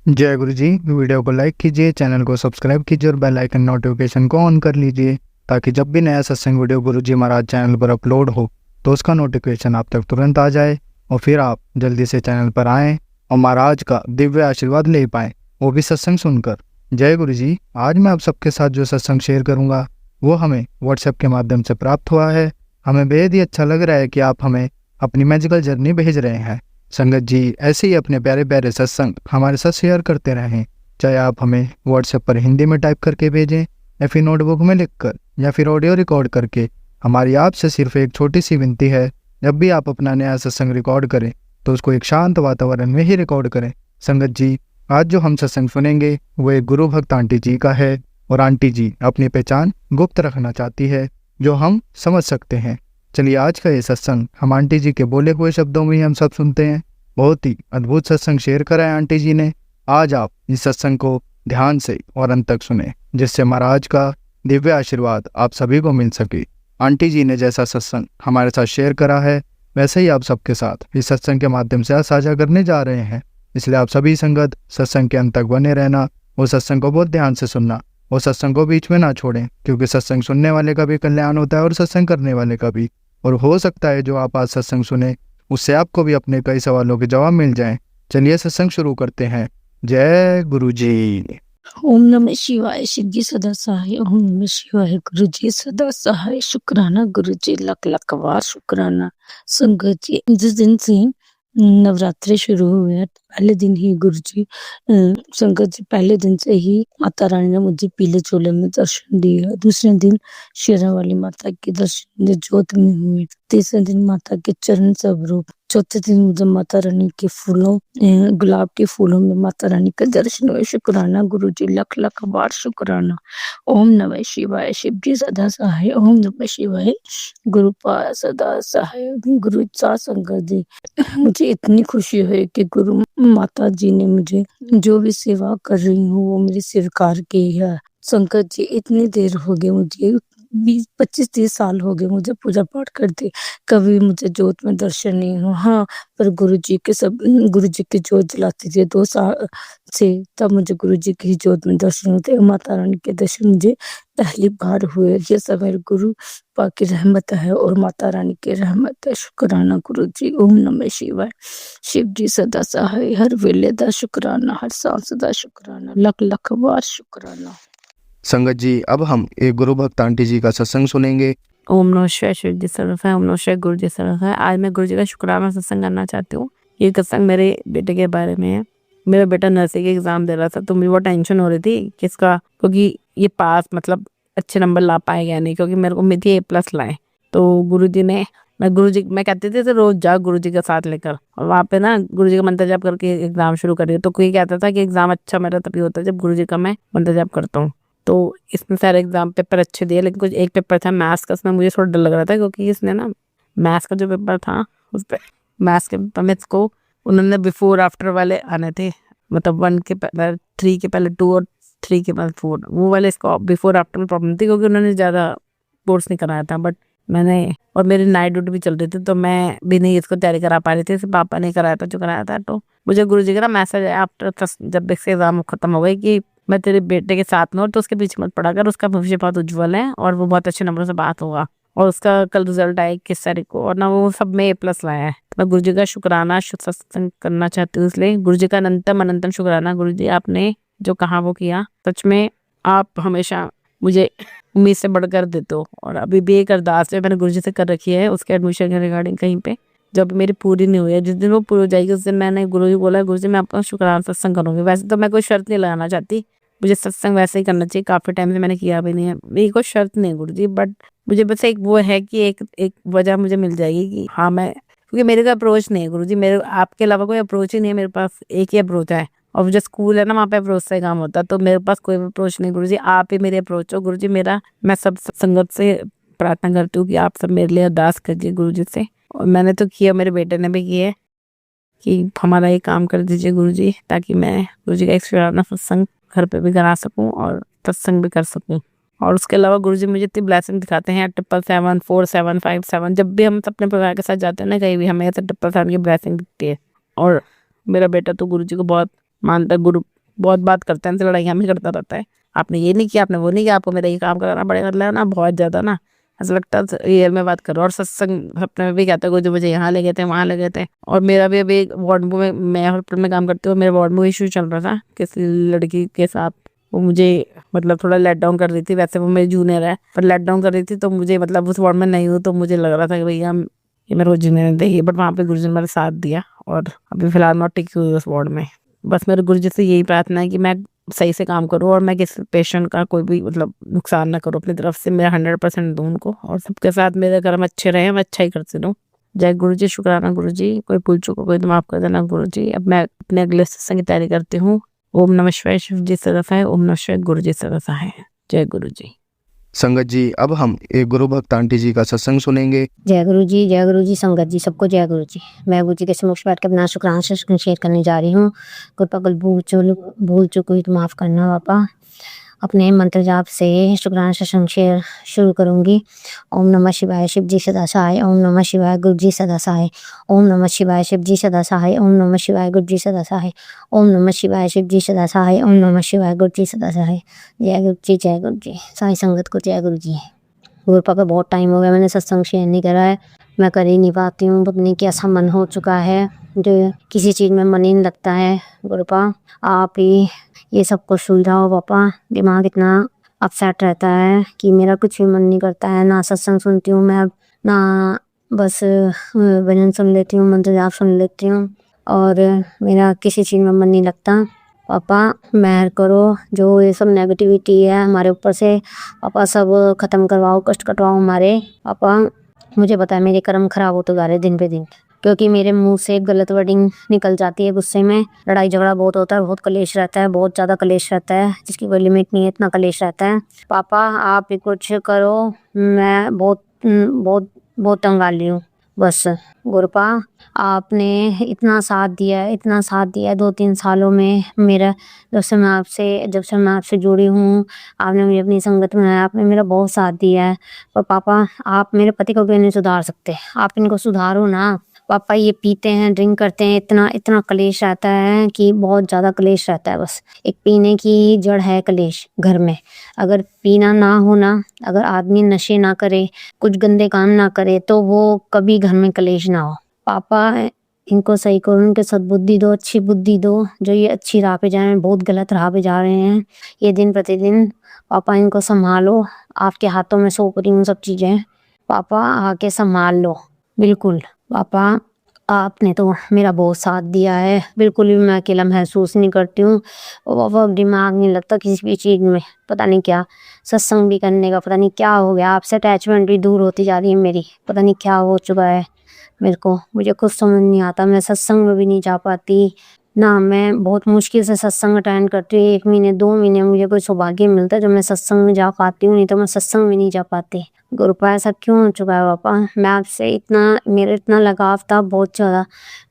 जय गुरु जी। वीडियो को लाइक कीजिए, चैनल को सब्सक्राइब कीजिए और बेल आइकन नोटिफिकेशन को ऑन कर लीजिए ताकि जब भी नया सत्संग वीडियो गुरु जी महाराज चैनल पर अपलोड हो तो उसका नोटिफिकेशन आप तक तुरंत आ जाए और फिर आप जल्दी से चैनल पर आएँ और महाराज का दिव्य आशीर्वाद ले पाएँ, वो भी सत्संग सुनकर। जय गुरु जी। आज मैं आप सबके साथ जो सत्संग शेयर करूँगा वो हमें व्हाट्सएप के माध्यम से प्राप्त हुआ है। हमें बेहद ही अच्छा लग रहा है कि आप हमें अपनी मैजिकल जर्नी भेज रहे हैं। संगत जी ऐसे ही अपने प्यारे प्यारे सत्संग हमारे साथ शेयर करते रहें, चाहे आप हमें व्हाट्सएप पर हिंदी में टाइप करके भेजें या फिर नोटबुक में लिखकर या फिर ऑडियो रिकॉर्ड करके। हमारी आपसे सिर्फ एक छोटी सी विनती है, जब भी आप अपना नया सत्संग रिकॉर्ड करें तो उसको एक शांत वातावरण में ही रिकॉर्ड करें। संगत जी आज जो हम सत्संग सुनेंगे वो एक गुरु भक्त आंटी जी का है और आंटी जी अपनी पहचान गुप्त रखना चाहती है जो हम समझ सकते हैं। चलिए आज का ये सत्संग हम आंटी जी के बोले हुए शब्दों में ही हम सब सुनते हैं। बहुत ही अद्भुत सत्संग शेयर करा है आंटी जी ने। आज आप इस सत्संग को ध्यान से और अंत तक सुने जिससे महाराज का दिव्य आशीर्वाद आप सभी को मिल सके। आंटी जी ने जैसा सत्संग हमारे साथ शेयर करा है वैसे ही आप सबके साथ इस सत्संग के माध्यम से आज साझा करने जा रहे हैं। इसलिए आप सभी संगत सत्संग के अंत तक बने रहना, वो सत्संग को बहुत ध्यान से सुनना, वो सत्संग को बीच में ना छोड़ें, क्योंकि सत्संग सुनने वाले का भी कल्याण होता है और सत्संग करने वाले का भी। और हो सकता है जो आप आज सत्संग सुने उससे आपको भी अपने कई सवालों के जवाब मिल जाएं। चलिए सत्संग शुरू करते हैं। जय गुरु जी। ओम नमः शिवाय। शिव जी सदा सहाय। ओम नमः शिवाय। गुरु जी सदा सहाय। शुक्राना गुरु जी, लख लख बार शुक्राना। संगत जी जिस दिन से नवरात्रे शुरू हुए हैं पहले दिन ही गुरु जी संगत जी पहले दिन से ही माता रानी ने मुझे पीले चोले में दर्शन दिए। दूसरे दिन शेरा वाली माता के दर्शन ज्योत में हुए। तीसरे दिन माता के चरण स्वरूप। चौथे दिन मुझे माता रानी के फूलों गुलाब के फूलों में माता रानी का दर्शन हुए। शुक्राना गुरु जी, लख लख बार शुक्राना। ओम नमः शिवाय। शिव जी सदा सहाय। ओम नमः शिवाय। गुरु पास सदा सहाय। गुरु सा संगत जी मुझे इतनी खुशी है कि गुरु माता जी ने मुझे जो भी सेवा कर रही हूँ वो मेरी स्वीकार की है। संगत जी इतनी देर हो गई, मुझे 20-25-30 साल हो गए मुझे पूजा पाठ करते, कभी मुझे जोत में दर्शन नहीं हुआ। हाँ, पर गुरु जी की जोत जलाती थी 2 साल से, तब मुझे गुरु जी की जोत में दर्शन होते। माता रानी के दर्शन मुझे पहली बार हुए। ये सब मेरे गुरु पाक की रहमत है और माता रानी की रहमत है। शुक्राना गुरु जी। ओम नमः शिवाय। शिव जी सदा सहाय। हर वेले दा शुक्राना, हर सांस दा शुक्राना, लख लख बार शुक्राना। संगत जी अब हम एक गुरु भक्त आंटी जी का सत्संग सुनेंगे। ओम नमः शिवाय। शिव जी सर्वथा है। ओम नमः शिवाय। गुरु जी सर्वथा है। आज मैं गुरु जी का शुक्राना सत्संग करना चाहती हूँ। ये सत्संग मेरे बेटे के बारे में है। मेरा बेटा नर्सिंग के एग्जाम दे रहा था तो मुझे बहुत टेंशन हो रही थी किसका, क्योंकि ये पास मतलब अच्छे नंबर ला पाएगा नहीं, क्योंकि मेरे को उम्मीद थी A+ लाए। तो गुरु जी ने मैं कहती थी तो रोज जा गुरु जी के साथ लेकर, और वहाँ पे ना गुरु जी का मंत्र जाप करके एग्जाम शुरू करिए। तो कोई कहता था कि एग्जाम अच्छा मेरा तभी होता है जब गुरु जी का मैं मंत्र जाप करता हूँ। तो इसमें सारे एग्जाम पेपर अच्छे दिए, लेकिन कुछ एक पेपर था मैथ्स का, उसमें मुझे थोड़ा डर लग रहा था, क्योंकि इसने ना मैथ्स का जो पेपर था उस पर मैथ्स के पेपर में इसको उन्होंने बिफोर आफ्टर वाले आने थे, मतलब 1 के पहले 3 के पहले 2 और 3 के बाद 4, वो वाले इसको बिफोर आफ्टर में प्रॉब्लम थी, क्योंकि उन्होंने ज़्यादा कोर्स नहीं कराया था। बट मैंने और मेरी नाइट ड्यूटी भी चल रही थी तो मैं भी नहीं इसको तैयारी करा पा रही थी, सिर्फ पापा ने कराया था जो कराया था। तो मुझे गुरु जी का ना मैसेज आया आफ्टर जब इसके एग्जाम खत्म हो गई कि मैं तेरे बेटे के साथ में हूँ तो उसके पीछे मत पड़ा कर, उसका भविष्य बहुत उज्जवल है और वो बहुत अच्छे नंबरों से बात होगा। और उसका कल रिजल्ट आया 21 तारीख को, और ना वो सब में A+ लाया है। तो मैं गुरु जी का शुक्राना सत्संग करना चाहती हूँ, इसलिए गुरु जी का अनंतम शुक्राना। गुरु जी आपने जो कहा वो किया, सच में आप हमेशा मुझे उम्मीद से बढ़कर देते हो। और अभी भी एक अरदास है मैंने गुरु जी से कर रखी है उसके एडमिशन के रिगार्डिंग, कहीं पे जब मेरी पूरी नहीं हुई है, जिस दिन वो पूरी हो जाएगी उस दिन मैंने गुरु जी बोला गुरु जी मैं आपका शुक्राना सत्संग करूँगी। वैसे तो मैं कोई शर्त नहीं लगाना चाहती, मुझे सत्संग वैसे ही करना चाहिए, काफ़ी टाइम से मैंने किया भी नहीं है, मेरी कोई शर्त नहीं है गुरु जी। बट मुझे बस एक वो है कि एक वजह मुझे मिल जाएगी कि हाँ मैं, क्योंकि मेरे का अप्रोच नहीं है गुरु जी, मेरे आपके अलावा कोई अप्रोच ही नहीं है मेरे पास, एक ही अप्रोच है। और जो स्कूल है ना वहाँ पे अप्रोच से काम होता है, तो मेरे पास कोई अप्रोच नहीं गुरु जी, आप ही मेरे अप्रोच हो गुरु जी। मैं सब संगत से प्रार्थना करती हूँ कि आप सब मेरे लिए अरदास करिए गुरु जी से। और मैंने तो किया, मेरे बेटे ने भी किया है कि हमारा ये काम कर दीजिए गुरु जी, ताकि मैं गुरु जी का एक शुक्राना सत्संग घर पे भी करा सकूं और सत्संग भी कर सकूं। और उसके अलावा गुरु जी मुझे इतनी ब्लेसिंग दिखाते हैं 777 4757, जब भी हम अपने परिवार के साथ जाते हैं ना कहीं भी, हमें ऐसे 777 की ब्लेसिंग दिखती है। और मेरा बेटा तो गुरु जी को बहुत मानता है, गुरु बहुत बात करते हैं, लड़ाइयाँ भी करता रहता है, आपने ये नहीं किया, आपने वो नहीं किया, आपको मेरा ये काम कराना पड़ेगा, मतलब ना बहुत ज़्यादा ना ऐसा लगता है रियल में बात करो। और सत्संग अपने में भी कहता है, जो मुझे यहाँ ले गए थे वहाँ ले गए थे। और मेरा भी अभी वार्ड में, मैं हॉस्पिटल में काम करती हूँ, मेरे वार्ड में इशू चल रहा था किसी लड़की के साथ, वो मुझे मतलब थोड़ा लेट डाउन कर रही थी। वैसे वो मेरी जूनियर है पर लेट डाउन कर रही थी, तो मुझे मतलब उस वार्ड में नहीं हूँ तो मुझे लग रहा था कि भैया ये मेरे को जूनियर देखिए, बट वहाँ पे गुरुजी ने मेरा साथ दिया और अभी फिलहाल मैं टिकी हुई उस वार्ड में। बस मेरे गुरुजी से यही प्रार्थना है कि मैं सही से काम करूँ और मैं किसी पेशेंट का कोई भी मतलब नुकसान ना करूँ, अपनी तरफ से मेरा 100% दूँ उनको, और सबके साथ मेरे कर्म अच्छे रहे, मैं अच्छा ही करती रहूँ। जय गुरु जी, शुक्राना गुरु जी, कोई भूल चूको कोई तो माफ कर देना गुरु जी। अब मैं अपने अगले सत्संग की तैयारी करती हूँ। ओम नमः शिवाय, शिव जी सदा है, ओम नमः शिवाय, गुरु जी सदा है। जय गुरु जी। संगत जी, अब हम एक गुरु भक्त आंटी जी का सत्संग सुनेंगे। जय गुरु जी, संगत जी, सबको जय गुरु जी। मैं गुरु जी के समक्ष बैठ के अपना शुक्राना शेयर करने जा रही हूँ। कृपा कल भूल चूक हुई तो माफ़ करना पापा। अपने मंत्र जाप से शुक्राना शेयर शुरू करूँगी। ओम नमः शिवाय, शिव जी सदा सहाय। ओम नमः शिवाय, गुरु जी सदा सहाय। ओम नमः शिवाय, शिव जी सदा सहाय। ओम नमः शिवाय, गुरु जी सदा सहाय। ओम नमः शिवाय, शिव जी सदा सहाय। ओम नमः शिवाय, गुरु जी सदा सहाय। जय गुरु जी, जय गुरु जी। साई संगत को जय गुरु जी। गुरु पापा, बहुत टाइम हो गया मैंने सत्संग शेयर नहीं करा है, मैं कर ही नहीं पाती हूँ, पता नहीं कैसा मन हो चुका है, जो किसी चीज़ में मन ही नहीं लगता है। गुरु पापा, आप ही ये सब कुछ सुलझाओ पापा। दिमाग इतना अपसेट रहता है कि मेरा कुछ भी मन नहीं करता है, ना सत्संग सुनती हूँ मैं, ना बस भजन सुन लेती हूँ, मंत्र जाप सुन लेती हूँ, और मेरा किसी चीज़ में मन नहीं लगता। पापा मेहर करो, जो ये सब नेगेटिविटी है हमारे ऊपर से पापा सब ख़त्म करवाओ, कष्ट कटवाओ हमारे। पापा मुझे पता है मेरे कर्म खराब होते जा रहे दिन पे दिन, क्योंकि मेरे मुंह से गलत वर्डिंग निकल जाती है, गुस्से में लड़ाई झगड़ा बहुत होता है, बहुत कलेश रहता है, बहुत ज़्यादा कलेश रहता है, जिसकी कोई लिमिट नहीं है, इतना कलेश रहता है। पापा आप ही कुछ करो, मैं बहुत बहुत बहुत तंग आ रही हूँ बस। गुरुपा आपने इतना साथ दिया है, इतना साथ दिया है 2-3 सालों में मेरा, जब से मैं आपसे जुड़ी हूँ, आपने मुझे अपनी संगत में आया, आपने मेरा बहुत साथ दिया है। पर पापा आप मेरे पति को क्यों नहीं सुधार सकते, आप इनको सुधारो ना। पापा ये पीते हैं, ड्रिंक करते हैं, इतना इतना कलेश रहता है कि बहुत ज़्यादा कलेश रहता है। बस एक पीने की जड़ है कलेश घर में। अगर पीना ना हो ना, अगर आदमी नशे ना करे, कुछ गंदे काम ना करे, तो वो कभी घर में कलेश ना हो। पापा इनको सही करो, इनके सद्बुद्धि दो, अच्छी बुद्धि दो, जो ये अच्छी राह पे जाए, बहुत गलत राह पे जा रहे हैं ये दिन प्रतिदिन। पापा इनको संभालो, आपके हाथों में सौंप रही हूँ सब चीज़ें। पापा आके संभाल लो बिल्कुल। पापा आपने तो मेरा बहुत साथ दिया है, बिल्कुल भी मैं अकेला महसूस नहीं करती हूँ। और पापा दिमाग नहीं लगता किसी भी चीज़ में, पता नहीं क्या सत्संग भी करने का पता नहीं क्या हो गया, आपसे अटैचमेंट भी दूर होती जा रही है मेरी, पता नहीं क्या हो चुका है मेरे को, मुझे कुछ समझ नहीं आता। मैं सत्संग में भी नहीं जा पाती ना, मैं बहुत मुश्किल से सत्संग अटेंड करती हूँ, 1 महीने 2 महीने मुझे कोई सौभाग्य मिलता है जब मैं सत्संग में जा पाती हूँ, नहीं तो मैं सत्संग में नहीं जा पाती। गुरुपा ऐसा क्यों हो चुका है पापा, मैं आपसे मेरा इतना लगाव था बहुत ज़्यादा,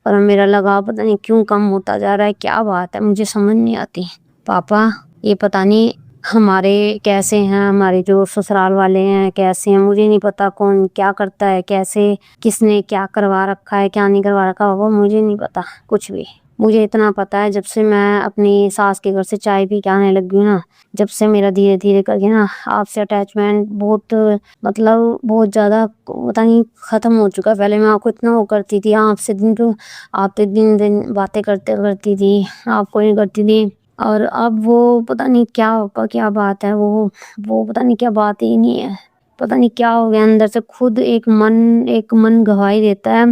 पर मेरा लगाव पता नहीं क्यों कम होता जा रहा है, क्या बात है मुझे समझ नहीं आती। पापा ये पता नहीं हमारे कैसे हैं, हमारे जो ससुराल वाले हैं कैसे हैं, मुझे नहीं पता कौन क्या करता है, कैसे किसने क्या करवा रखा है क्या नहीं करवा रखा पापा, मुझे नहीं पता कुछ भी। मुझे इतना पता है जब से मैं अपनी सास के घर से चाय पी के आने लगी हूँ ना, जब से मेरा धीरे धीरे करके ना आपसे अटैचमेंट बहुत मतलब बहुत ज़्यादा पता नहीं ख़त्म हो चुका। पहले मैं आपको इतना वो करती थी, आपसे दिन दिन बातें करती थी, आपको नहीं करती थी, और अब वो पता नहीं क्या बात है, वो पता नहीं क्या बात ही नहीं है, पता नहीं क्या हो गया अंदर से। खुद एक मन गवाही देता है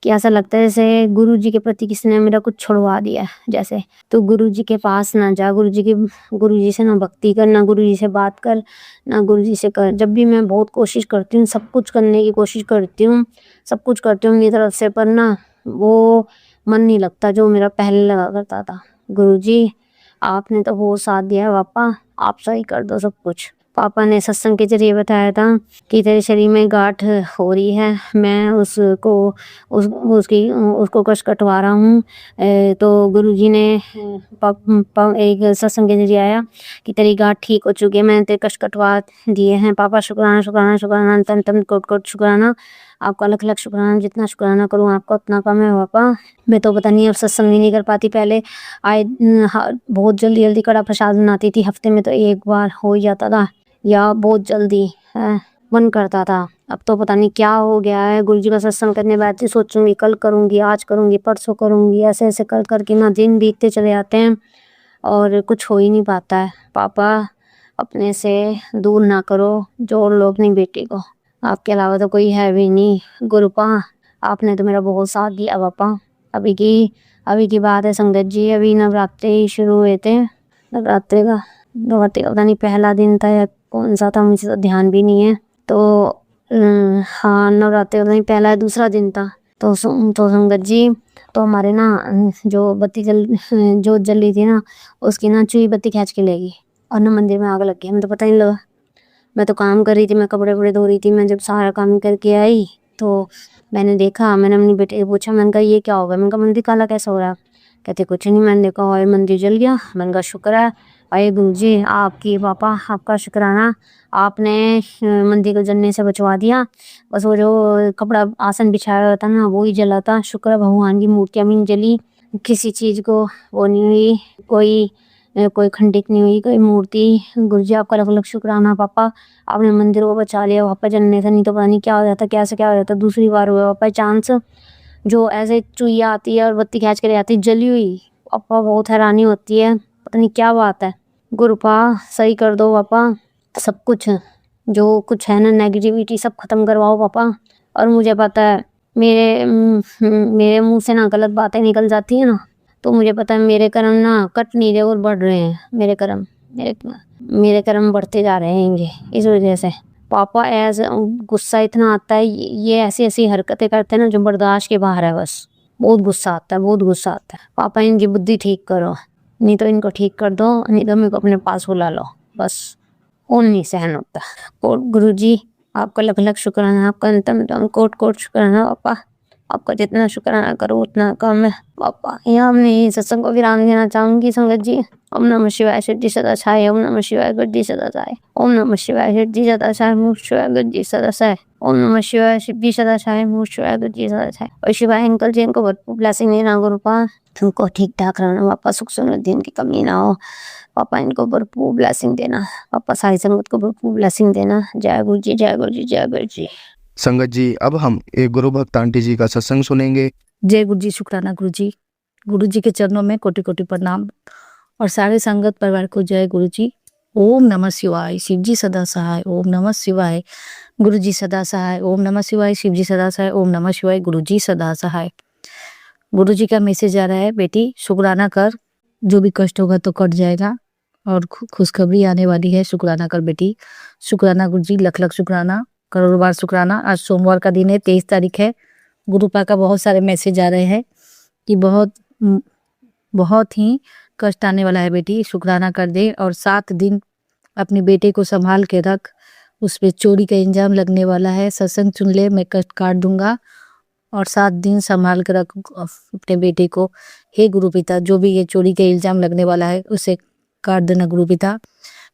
कि ऐसा लगता है जैसे गुरु जी के प्रति किसी ने मेरा कुछ छुड़वा दिया है जैसे। तो गुरु जी के पास ना जा, गुरु जी से ना भक्ति कर, ना गुरु जी से बात कर, ना गुरु जी से कर। जब भी मैं बहुत कोशिश करती हूँ, सब कुछ करने की कोशिश करती हूँ, सब कुछ करती हूँ मेरी तरफ से, पर ना वो मन नहीं लगता जो मेरा पहले लगा करता था। गुरु जी आपने तो बहुत साथ दिया है पापा, आप सही कर दो सब कुछ। पापा ने सत्संग के जरिए बताया था कि तेरे शरीर में गांठ हो रही है, मैं उसको कष्ट कटवा रहा हूँ। तो गुरुजी ने एक सत्संग के जरिए आया कि तेरी गांठ ठीक हो चुकी है, मैंने तेरे कष्ट कटवा दिए हैं। पापा शुक्राना शुक्राना शुक्राना, तन तन कोट कोट शुक्राना। आपका लख लख शुक्राना, जितना शुक्राना करूँ आपका उतना कम है पापा। मैं तो पता नहीं अब सत्संग ही नहीं कर पाती। पहले बहुत जल्दी जल्दी कड़ा प्रसाद बनाती थी, हफ्ते में तो एक बार हो ही जाता था, या बहुत जल्दी मन करता था। अब तो पता नहीं क्या हो गया है। गुरु जी का सत्संग करने बैठती सोचूंगी कल करूँगी, आज करूँगी, परसों करूँगी, ऐसे ऐसे कर करके ना दिन बीतते चले जाते हैं और कुछ हो ही नहीं पाता है। पापा अपने से दूर ना करो, जोड़ लो अपनी बेटी को, आपके अलावा तो कोई है भी नहीं। गुरुपा आपने तो मेरा बहुत साथ दिया पापा। अभी की बात है संगत जी, अभी नवरात्रे ही शुरू हुए थे। नवरात्रे का पता नहीं पहला दिन था या कौन सा था, मुझे तो ध्यान भी नहीं है। तो हाँ नवरात्रे का नहीं पहला है, दूसरा दिन था। तो संगत जी तो हमारे ना जो बत्ती जो जल रही थी ना, उसकी ना चुई बत्ती खींच के लेगी और ना मंदिर में आग लग गई। हमें तो पता नहीं लगा, मैं तो काम कर रही थी, मैं कपड़े वपड़े धो रही थी। मैं जब सारा काम करके आई तो मैंने देखा, मैंने अपनी बेटे से पूछा, मैंने कहा ये क्या होगा, मैंने कहा मंदिर काला कैसा हो रहा है। कहते कुछ नहीं। मैंने देखा और मंदिर जल गया। मैंने कहा शुक्र है अरे गुरु जी आपकी पापा, आपका शुक्राना, आपने मंदिर को जलने से बचवा दिया। बस वो जो कपड़ा आसन बिछाया हुआ था ना वो ही जला था। शुक्र है भगवान की मूर्तियाँ भी नहीं जली, किसी चीज़ को वो नहीं हुई, कोई खंडित नहीं हुई कोई मूर्ति। गुरु जी आपका लख लख शुक्राना पापा, आपने मंदिर को बचा लिया पापा जलने से, नहीं तो पता नहीं क्या हो जाता, कैसे क्या हो जाता। दूसरी बार हुआ पापा चांस, जो ऐसे चुईया आती है और बत्ती खींच के ले आती है जली हुई। पापा बहुत हैरानी होती है, पता नहीं क्या बात है। गुरुपा सही कर दो पापा, सब कुछ जो कुछ है ना नेगेटिविटी सब खत्म करवाओ पापा। और मुझे पता है मेरे मुंह से ना गलत बातें निकल जाती है ना, तो मुझे पता है मेरे कर्म ना कट नहीं रहे और बढ़ रहे हैं। मेरे कर्म बढ़ते जा रहे हैं इस वजह से। पापा ऐसे गुस्सा इतना आता है, ये ऐसी ऐसी हरकतें करते हैं ना जो बर्दाश्त के बाहर है। बस बहुत गुस्सा आता है, बहुत गुस्सा आता है। पापा इनकी बुद्धि ठीक करो, नहीं तो इनको ठीक कर दो, नहीं तो मेरे को अपने पास बुला लो। बस और नहीं सहन होता। कोट गुरु जी आपका लख लख शुक्राना, आपका अंतम कोट कोट शुक्राना पापा। आपका जितना शुक्राना करो उतना कम है पापा। यहाँ हमने सत्संग को विराम देना चाहूंगी संगत जी। ओम नमः शिवाय, सिद्धि सदा छाए। ओम नमः शिवाय, बुद्धि सदा छाए। ओम नमः शिवाय, सिद्धि सदा छाए। मूर्ख शिवाय, बुद्धि सदा छाए। ओम नमः शिवाय, सिद्धि सदा छाए। मूर्ख शिवाय, बुद्धि सदा छाए। और शिवाय अंकल जी इनको भरपूर ब्लेसिंग देना गुरुपा, तुमको ठीक ठाक रहना पापा, सुख समृद्धि इनकी कमी ना हो पापा, इनको भरपूर ब्लेसिंग देना पापा, सारी संगत को भरपूर ब्लेसिंग देना। जय गुरु जी, जय गुरु जी, जय गुरु जी। संगत जी अब हम एक गुरु भक्त आंटी जी का सत्संग सुनेंगे। जय गुरु जी, शुक्राना गुरु जी। गुरु जी के चरणों में कोटि कोटि प्रणाम और सारे संगत परिवार को जय गुरु जी। ओम नमः शिवाय, शिव जी सदा सहाय। ओम नमः शिवाय, गुरु जी सदा सहाय। ओम नमः शिवाय, शिव जी सदा सहाय। ओम नमः शिवाय, गुरु जी सदा सहाय। गुरु जी का मैसेज आ रहा है, बेटी शुक्राना कर, जो भी कष्ट होगा तो कट जाएगा और खुशखबरी आने वाली है। शुक्राना कर बेटी, शुक्राना गुरु जी, लख लख शुक्राना, करोड़ बार शुक्राना। आज सोमवार का दिन है, 23 तारीख है। गुरुपा का बहुत सारे मैसेज आ रहे हैं कि बहुत ही कष्ट आने वाला है बेटी, शुक्राना कर दे। और 7 दिन अपने बेटे को संभाल के रख, उस पर चोरी का इंजाम लगने वाला है। सत्संग सुन ले, मैं कष्ट काट दूंगा। और 7 दिन संभाल कर रख अपने बेटे को। हे गुरु पिता, जो भी ये चोरी का इल्जाम लगने वाला है उसे काट देना गुरु पिता।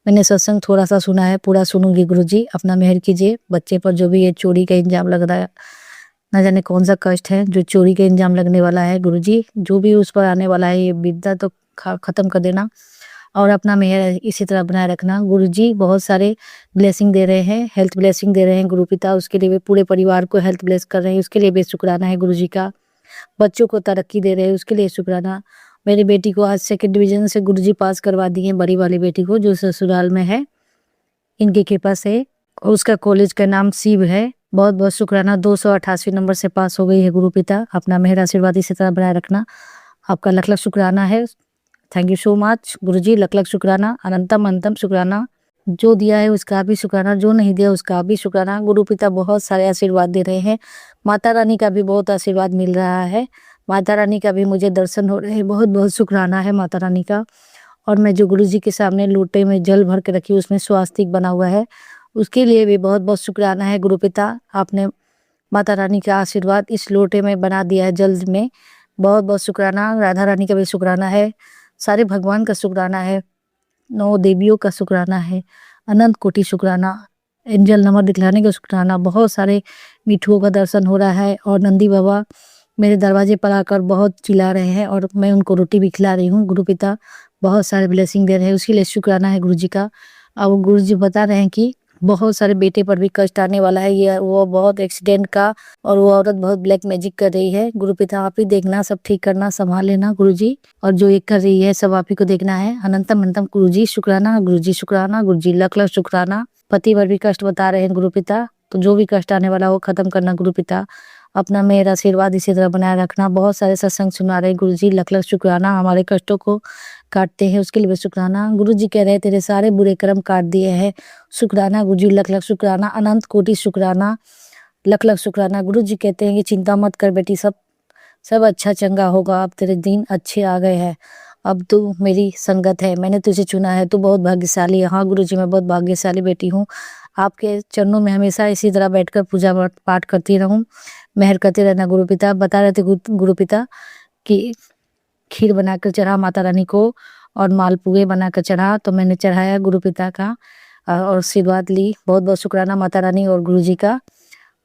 मैंने सत्संग थोड़ा सा सुना है, पूरा सुनूंगी गुरु जी, अपना मेहर कीजिए। बच्चे पर जो भी ये चोरी का इंजाम लग रहा है, न जाने कौन सा कष्ट है जो चोरी का इंजाम लगने वाला है गुरु जी, जो भी उस पर आने वाला है ये विद्या तो खत्म कर देना और अपना मेहर इसी तरह बनाए रखना गुरु जी। बहुत सारे ब्लेसिंग दे रहे हैं, हेल्थ ब्लेसिंग दे रहे हैं गुरु पिता, उसके लिए वे पूरे परिवार को हेल्थ ब्लेस कर रहे हैं, उसके लिए भी शुक्राना है गुरु जी का। बच्चों को तरक्की दे रहे हैं, उसके लिए शुक्राना। मेरी बेटी को आज 2nd डिवीजन से गुरु जी पास करवा दिए, बड़ी वाली बेटी को जो ससुराल में है, इनकी कृपा से। उसका कॉलेज का नाम शिव है, बहुत बहुत शुक्राना। 288 नंबर से पास हो गई है गुरु पिता, अपना मेहर आशीर्वाद इसी तरह बनाए रखना। आपका लख लख शुक्राना है, थैंक यू सो मच गुरु जी, लख लख शुक्राना, अनंतम अनंतम शुक्राना। जो दिया है उसका भी शुक्राना, जो नहीं दिया उसका भी शुक्राना। गुरु पिता बहुत सारे आशीर्वाद दे रहे हैं, माता रानी का भी बहुत आशीर्वाद मिल रहा है, माता रानी का भी मुझे दर्शन हो रहे हैं, बहुत बहुत शुक्राना है माता रानी का। और मैं जो गुरु जी के सामने लोटे में जल भर के रखी, उसमें स्वास्तिक बना हुआ है, उसके लिए भी बहुत बहुत शुक्राना है गुरु पिता। आपने माता रानी का आशीर्वाद इस लोटे में बना दिया है जल में, बहुत बहुत शुक्राना। राधा रानी का भी शुक्राना है, सारे भगवान का शुक्राना है, 9 देवियों का शुक्राना है, अनंत कोटि शुक्राना। एंजल नंबर दिखलाने का शुक्राना। बहुत सारे मिठुओं का दर्शन हो रहा है और नंदी बाबा मेरे दरवाजे पर आकर बहुत चिल्ला रहे हैं और मैं उनको रोटी भी खिला रही हूँ। गुरु पिता बहुत सारे ब्लेसिंग दे रहे हैं, उसके लिए शुक्राना है गुरु जी का। अब गुरु जी बता रहे हैं कि बहुत सारे बेटे पर भी कष्ट आने वाला है, ये वो बहुत एक्सीडेंट का, और वो औरत बहुत ब्लैक मैजिक कर रही है। गुरु पिता आप ही देखना, सब ठीक करना, संभाल लेना गुरु जी, और जो ये कर रही है सब आप ही को देखना है। अनंतम अनंतम गुरु जी शुक्राना, गुरु जी शुक्राना, गुरु जी लख लख शुक्राना। पति पर भी कष्ट बता रहे हैं गुरु पिता, तो जो भी कष्ट आने वाला वो खत्म करना गुरु पिता। अपना मेरा आशीर्वाद इसी तरह बनाए रखना। बहुत सारे सत्संग सुना रहे गुरु जी, लख लख शुक्राना। हमारे कष्टों को काटते हैं उसके लिए भी शुक्राना। गुरु जी कह रहे हैं तेरे सारे बुरे कर्म काट दिए हैं, शुक्राना गुरु जी, लख लख शुक्राना, अनंत कोटि शुक्राना, लख लख शुक्राना। गुरु जी कहते हैं कि चिंता मत कर बेटी, सब सब अच्छा चंगा होगा, अब तेरे दिन अच्छे आ गए हैं, अब तू मेरी संगत है, मैंने तुझे चुना है, तू बहुत भाग्यशाली है। हाँ गुरु जी मैं बहुत भाग्यशाली बेटी हूँ, आपके चरणों में हमेशा इसी तरह बैठकर पूजा पाठ करती रहूं, मेहर करते रहना गुरु पिता। बता रहे थे गुरु पिता कि खीर बनाकर चढ़ा माता रानी को और मालपुए बनाकर चढ़ा, तो मैंने चढ़ाया गुरु पिता का और आशीर्वाद ली। बहुत बहुत शुक्राना माता रानी और गुरु जी का।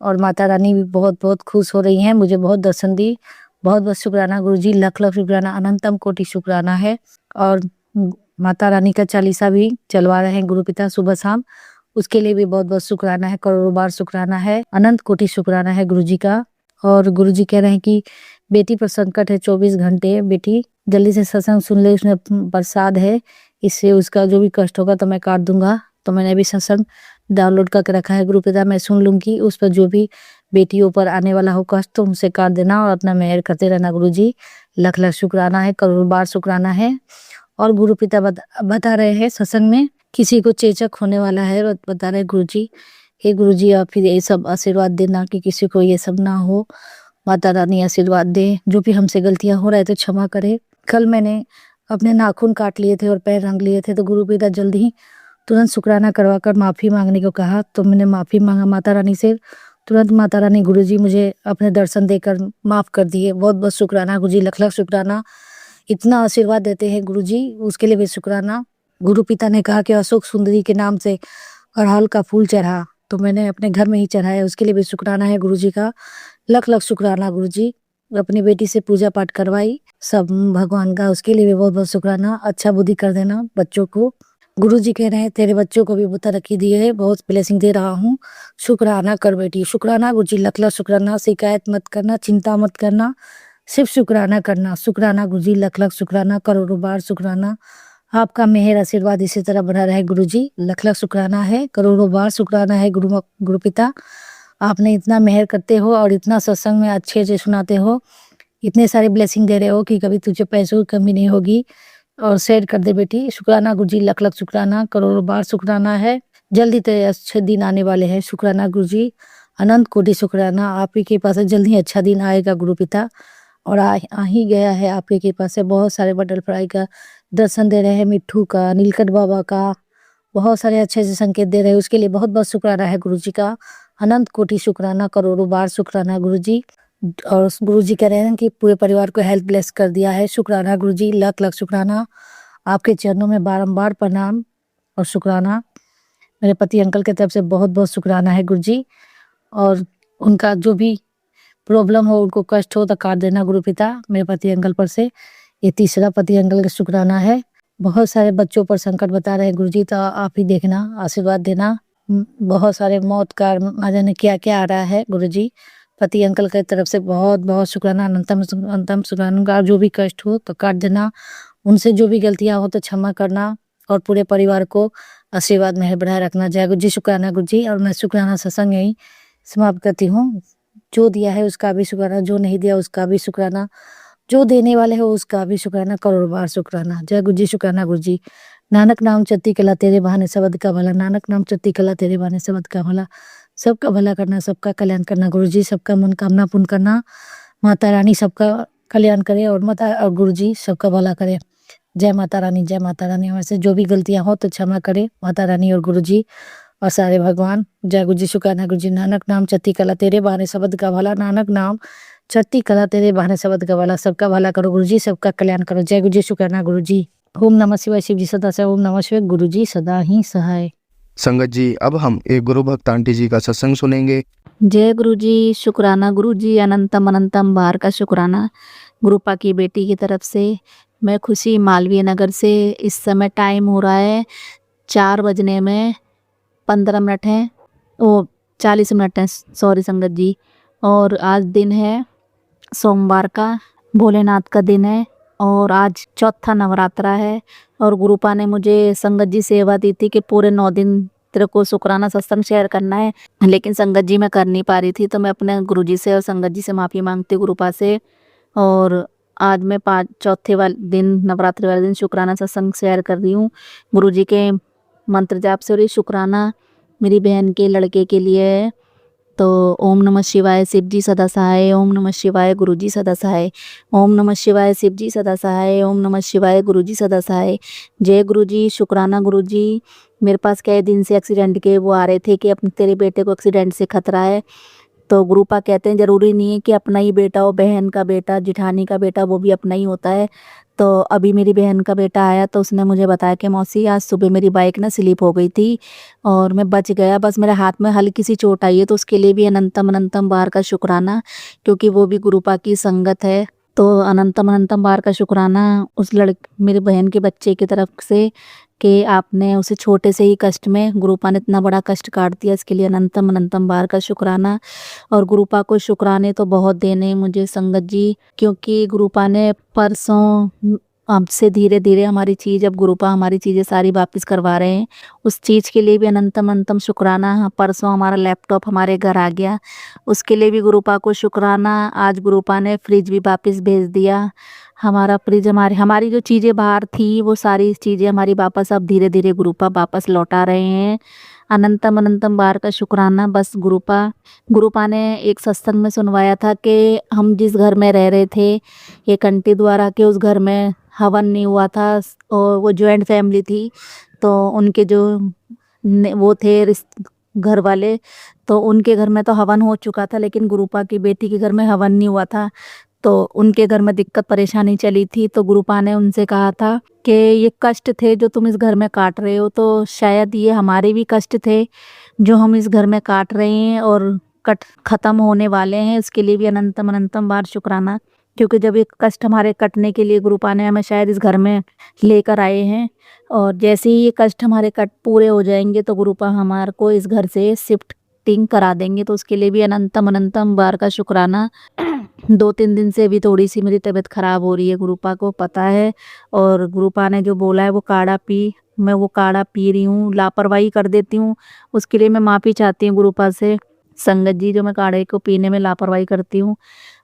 और माता रानी भी बहुत बहुत खुश हो रही हैं, मुझे बहुत दर्शन दी। बहुत बहुत शुक्राना गुरु जी, लख लख शुक्राना, अनंतम कोटि शुक्राना है। और माता रानी का चालीसा भी चलवा रहे हैं गुरु पिता सुबह शाम, उसके लिए भी बहुत बहुत शुक्राना है, करोड़ों बार शुक्राना है, अनंत कोटि शुक्राना है गुरु जी का। और गुरु जी कह रहे हैं कि बेटी पर संकट है 24 घंटे, बेटी जल्दी से सत्संग सुन ले, उसमें प्रसाद है, इससे उसका जो भी कष्ट होगा तो मैं काट दूंगा। तो मैंने अभी सत्संग डाउनलोड करके रखा है गुरु पिता, मैं सुन लूंगी, उस पर जो भी बेटियों पर आने वाला हो कष्ट तो उनसे काट देना और अपना मेहर करते रहना गुरु जी, लख लख शुक्राना है, करोड़ों बार शुक्राना है। और गुरु पिता बता रहे हैं सत्संग में किसी को चेचक होने वाला है, बता रहे गुरु जी, हे गुरु जी आप फिर ये सब आशीर्वाद देना कि किसी को ये सब ना हो, माता रानी आशीर्वाद दे, जो भी हमसे गलतियां हो रहे थे क्षमा करे। कल मैंने अपने नाखून काट लिए थे और पैर रंग लिए थे, तो गुरु पिता जल्दी ही तुरंत शुक्राना करवाकर माफ़ी मांगने को कहा, तो मैंने माफ़ी मांगा माता रानी से। तुरंत माता रानी गुरु जी मुझे अपने दर्शन देकर माफ़ कर दिए। बहुत बहुत शुक्राना गुरु जी, लख लख शुक्राना। इतना आशीर्वाद देते हैं गुरु जी, उसके लिए भी शुक्राना। गुरु पिता ने कहा कि अशोक सुंदरी के नाम से अड़हुल का फूल चढ़ा, तो मैंने अपने घर में ही चढ़ाया, उसके लिए भी शुक्राना है गुरु जी का, लख लख शुक्राना गुरु जी। अपनी बेटी से पूजा पाठ करवाई सब भगवान का, उसके लिए भी बहुत बहुत शुक्राना। अच्छा बुद्धि कर देना बच्चों को। गुरु जी कह रहे हैं तेरे बच्चों को भी तरक्की दी है, बहुत ब्लेसिंग दे रहा हूँ, शुक्राना कर बेटी, शुक्राना गुरु जी, लख लख शुक्राना। शिकायत मत करना, चिंता मत करना, सिर्फ शुक्राना करना, शुक्राना गुरु जी, लख लख शुक्राना, करोड़ों बार शुक्राना। आपका मेहर आशीर्वाद इसी तरह बना रहे गुरु जी, लख लख शुक्राना है, करोड़ों बार शुक्राना है गुरु पिता। आपने इतना मेहर करते हो और इतना सत्संग में अच्छे से सुनाते हो, इतने सारे ब्लेसिंग दे रहे हो कि कभी तुझे पैसों की कमी नहीं होगी। और शेयर कर दे बेटी, शुक्राना गुरु जी, लख लख शुक्राना, करोड़ों बार शुक्राना है। जल्दी तेरे अच्छे दिन आने वाले हैं, शुक्राना गुरु जी, अनंत कोटि शुक्राना। आप ही के पास जल्दी ही अच्छा दिन आएगा गुरु पिता, और आ ही गया है आपके कृपा से। बहुत सारे बटरफ्लाई का दर्शन दे रहे हैं, मिट्ठू का, नीलकंठ बाबा का, बहुत सारे अच्छे से संकेत दे रहे हैं, उसके लिए बहुत बहुत शुक्राना है गुरु जी का, अनंत कोटि शुक्राना, करोड़ों बार शुक्राना गुरु जी। और गुरु जी कह रहे हैं कि पूरे परिवार को हेल्थ ब्लेस कर दिया है, शुक्राना गुरु जी, लख लख शुक्राना। आपके चरणों में बारंबार प्रणाम और शुक्राना। मेरे पति अंकल की तरफ से बहुत बहुत शुक्राना है गुरु जी, और उनका जो भी प्रॉब्लम हो, उनको कष्ट हो तो काट देना गुरु पिता मेरे पति अंकल पर से। ये तीसरा पति अंकल का शुक्राना है। बहुत सारे बच्चों पर संकट बता रहे हैं गुरु जी, तो आप ही देखना, आशीर्वाद देना। बहुत सारे मौत का ना जाने क्या क्या आ रहा है गुरु जी, पति अंकल की तरफ से बहुत बहुत शुक्राना, अनंतम शुक्राना। जो भी कष्ट हो तो काट देना, उनसे जो भी गलतियां हो तो क्षमा करना, और पूरे परिवार को आशीर्वाद मेहर बढ़ाए रखना। जय गुरु जी, शुक्राना गुरु जी। और मैं शुक्राना सत्संग यही समाप्त करती हूँ। जो दिया है उसका भी शुक्राना, जो नहीं दिया उसका भी शुक्राना, जो देने वाले हो उसका भी शुक्राना, करोड़ बार शुक्राना। जय गुरु जी, शुक्राना गुरु जी। नानक नाम चढ़ती कला तेरे बहाने सबद का भला, नानक नाम चढ़ती कला तेरे बहाने सबद का भला। सबका भला करना, सबका कल्याण करना गुरु जी, सबका मनोकामना पूर्ण करना। माता रानी सबका कल्याण करे और गुरु जी सबका भला करे। जय माता रानी, जय माता रानी। वैसे जो भी गलतियां हो तो क्षमा करे माता रानी और गुरु जी और सारे भगवान। जय गुरु जी, शुक्राना गुरु जी। नानक नाम चढ़ती कला तेरे बहाने सबद का भला, नानक नाम चढ़ती कला तेरे बहाने सबद का भला। सबका भला करो गुरु जी, सबका कल्याण करो। जय गुरु जी, शुक्राना गुरु जी। ओम नमः शिवाय, शिव जी सदा सहाय। ओम नमः शिवाय, गुरु जी सदा ही सहाय। संगत जी, अब हम एक गुरु भक्त आंटी जी का सत्संग सुनेंगे। जय गुरु जी, शुक्राना गुरु जी, अनंतम अनंतम बार का शुक्राना गुरुपा की बेटी की तरफ से। मैं खुशी मालवीय नगर से, इस समय टाइम हो रहा है 4 बजने में 15 मिनट हैं, ओ 40 मिनट हैं, सॉरी संगत जी। और आज दिन है सोमवार का, भोलेनाथ का दिन है और आज चौथा नवरात्रा है। और गुरुपा ने मुझे संगत जी सेवा दी थी कि पूरे 9 दिन तेरे को शुक्राना सत्संग शेयर करना है, लेकिन संगत जी मैं कर नहीं पा रही थी, तो मैं अपने गुरुजी से और संगत जी से माफ़ी मांगती हूँ गुरुपा से। और आज मैं चौथे वाले दिन, नवरात्रि वाले दिन शुक्राना सत्संग शेयर कर रही हूँ गुरुजी के मंत्र जाप से। और ये शुक्राना मेरी बहन के लड़के के लिए है। तो ओम नमः शिवाय, शिव जी सदा सहाय। ओम नमः शिवाय, गुरु जी सदा सहाय। ओम नमः शिवाय, शिव जी सदा सहाय। ओम नमः शिवाय, गुरु जी सदा सहाय। जय गुरु जी, शुक्राना गुरु जी। मेरे पास कई दिन से एक्सीडेंट के वो आ रहे थे कि अपने तेरे बेटे को एक्सीडेंट से खतरा है। तो गुरुपा कहते हैं ज़रूरी नहीं है कि अपना ही बेटा हो, बहन का बेटा, जिठानी का बेटा, वो भी अपना ही होता है। तो अभी मेरी बहन का बेटा आया तो उसने मुझे बताया कि मौसी आज सुबह मेरी बाइक ना स्लिप हो गई थी और मैं बच गया, बस मेरे हाथ में हल्की सी चोट आई है। तो उसके लिए भी अनंतम अनंतम बार का शुक्राना, क्योंकि वो भी गुरुपा की संगत है। तो अनंतम अनंतम बार का शुक्राना उस मेरी बहन के बच्चे की तरफ से कि आपने उसे छोटे से ही कष्ट में, गुरुपा ने इतना बड़ा कष्ट काट दिया, इसके लिए अनंतम अनंतम बार का शुक्राना। और गुरुपा को शुक्राने तो बहुत देने मुझे संगत जी, क्योंकि गुरुपा ने परसों हमसे धीरे धीरे हमारी चीज़, अब गुरुपा हमारी चीज़ें सारी वापस करवा रहे हैं, उस चीज़ के लिए भी अनंतम अनंतम शुक्राना। परसों हमारा लैपटॉप हमारे घर आ गया, उसके लिए भी गुरुपा को शुक्राना। आज गुरुपा ने फ्रिज भी वापस भेज दिया, हमारा फ्रिज, हमारी जो चीज़ें बाहर थी वो सारी चीज़ें हमारी वापस अब धीरे धीरे गुरुपा वापस लौटा रहे हैं। अनंतम अनंतम बार का शुक्राना। बस गुरुपा ने एक सत्संग में सुनवाया था कि हम जिस घर में रह रहे थे, एक आंटी द्वारा, कि उस घर में हवन नहीं हुआ था और वो जॉइंट फैमिली थी, तो उनके जो वो थे घर वाले, तो उनके घर में तो हवन हो चुका था, लेकिन गुरुपा की बेटी के घर में हवन नहीं हुआ था। तो उनके घर में दिक्कत परेशानी चली थी। तो गुरुपा ने उनसे कहा था कि ये कष्ट थे जो तुम इस घर में काट रहे हो, तो शायद ये हमारे भी कष्ट थे जो हम इस घर में काट रहे हैं और ख़त्म होने वाले हैं। इसके लिए भी अनंतम अनंतम बार शुक्राना, क्योंकि जब ये कष्ट हमारे कटने के लिए गुरुपा ने हमें शायद इस घर में लेकर आए हैं, और जैसे ही ये कष्ट हमारे पूरे हो जाएंगे तो गुरुपा हमारे को इस घर से शिफ्टिंग करा देंगे। तो उसके लिए भी अनंतम अनंतम बार का शुक्राना। 2-3 दिन से अभी थोड़ी सी मेरी तबीयत ख़राब हो रही है, गुरुपा को पता है, और गुरुपा ने जो बोला है वो काढ़ा पी, मैं वो काढ़ा पी रही हूँ, लापरवाही कर देती हूँ, उसके लिए मैं माफ़ी चाहती हूँ गुरुपा से संगत जी, जो मैं काढ़े को पीने में लापरवाही करती हूँ।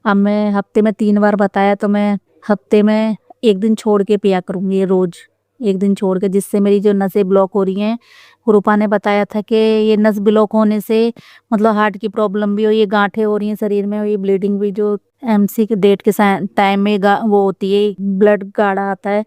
अब मैं हफ्ते में 3 बार बताया, तो मैं हफ्ते में 1 दिन छोड़ के पिया करूँगी, रोज़ 1 दिन छोड़ के, जिससे मेरी जो नसें ब्लॉक हो रही हैं। गुरुपा ने बताया था कि ये नस ब्लॉक होने से मतलब हार्ट की प्रॉब्लम भी हो, ये गांठें हो रही हैं शरीर में, और ये ब्लीडिंग भी जो एमसी के डेट के टाइम में वो होती है, ब्लड गाढ़ा आता है,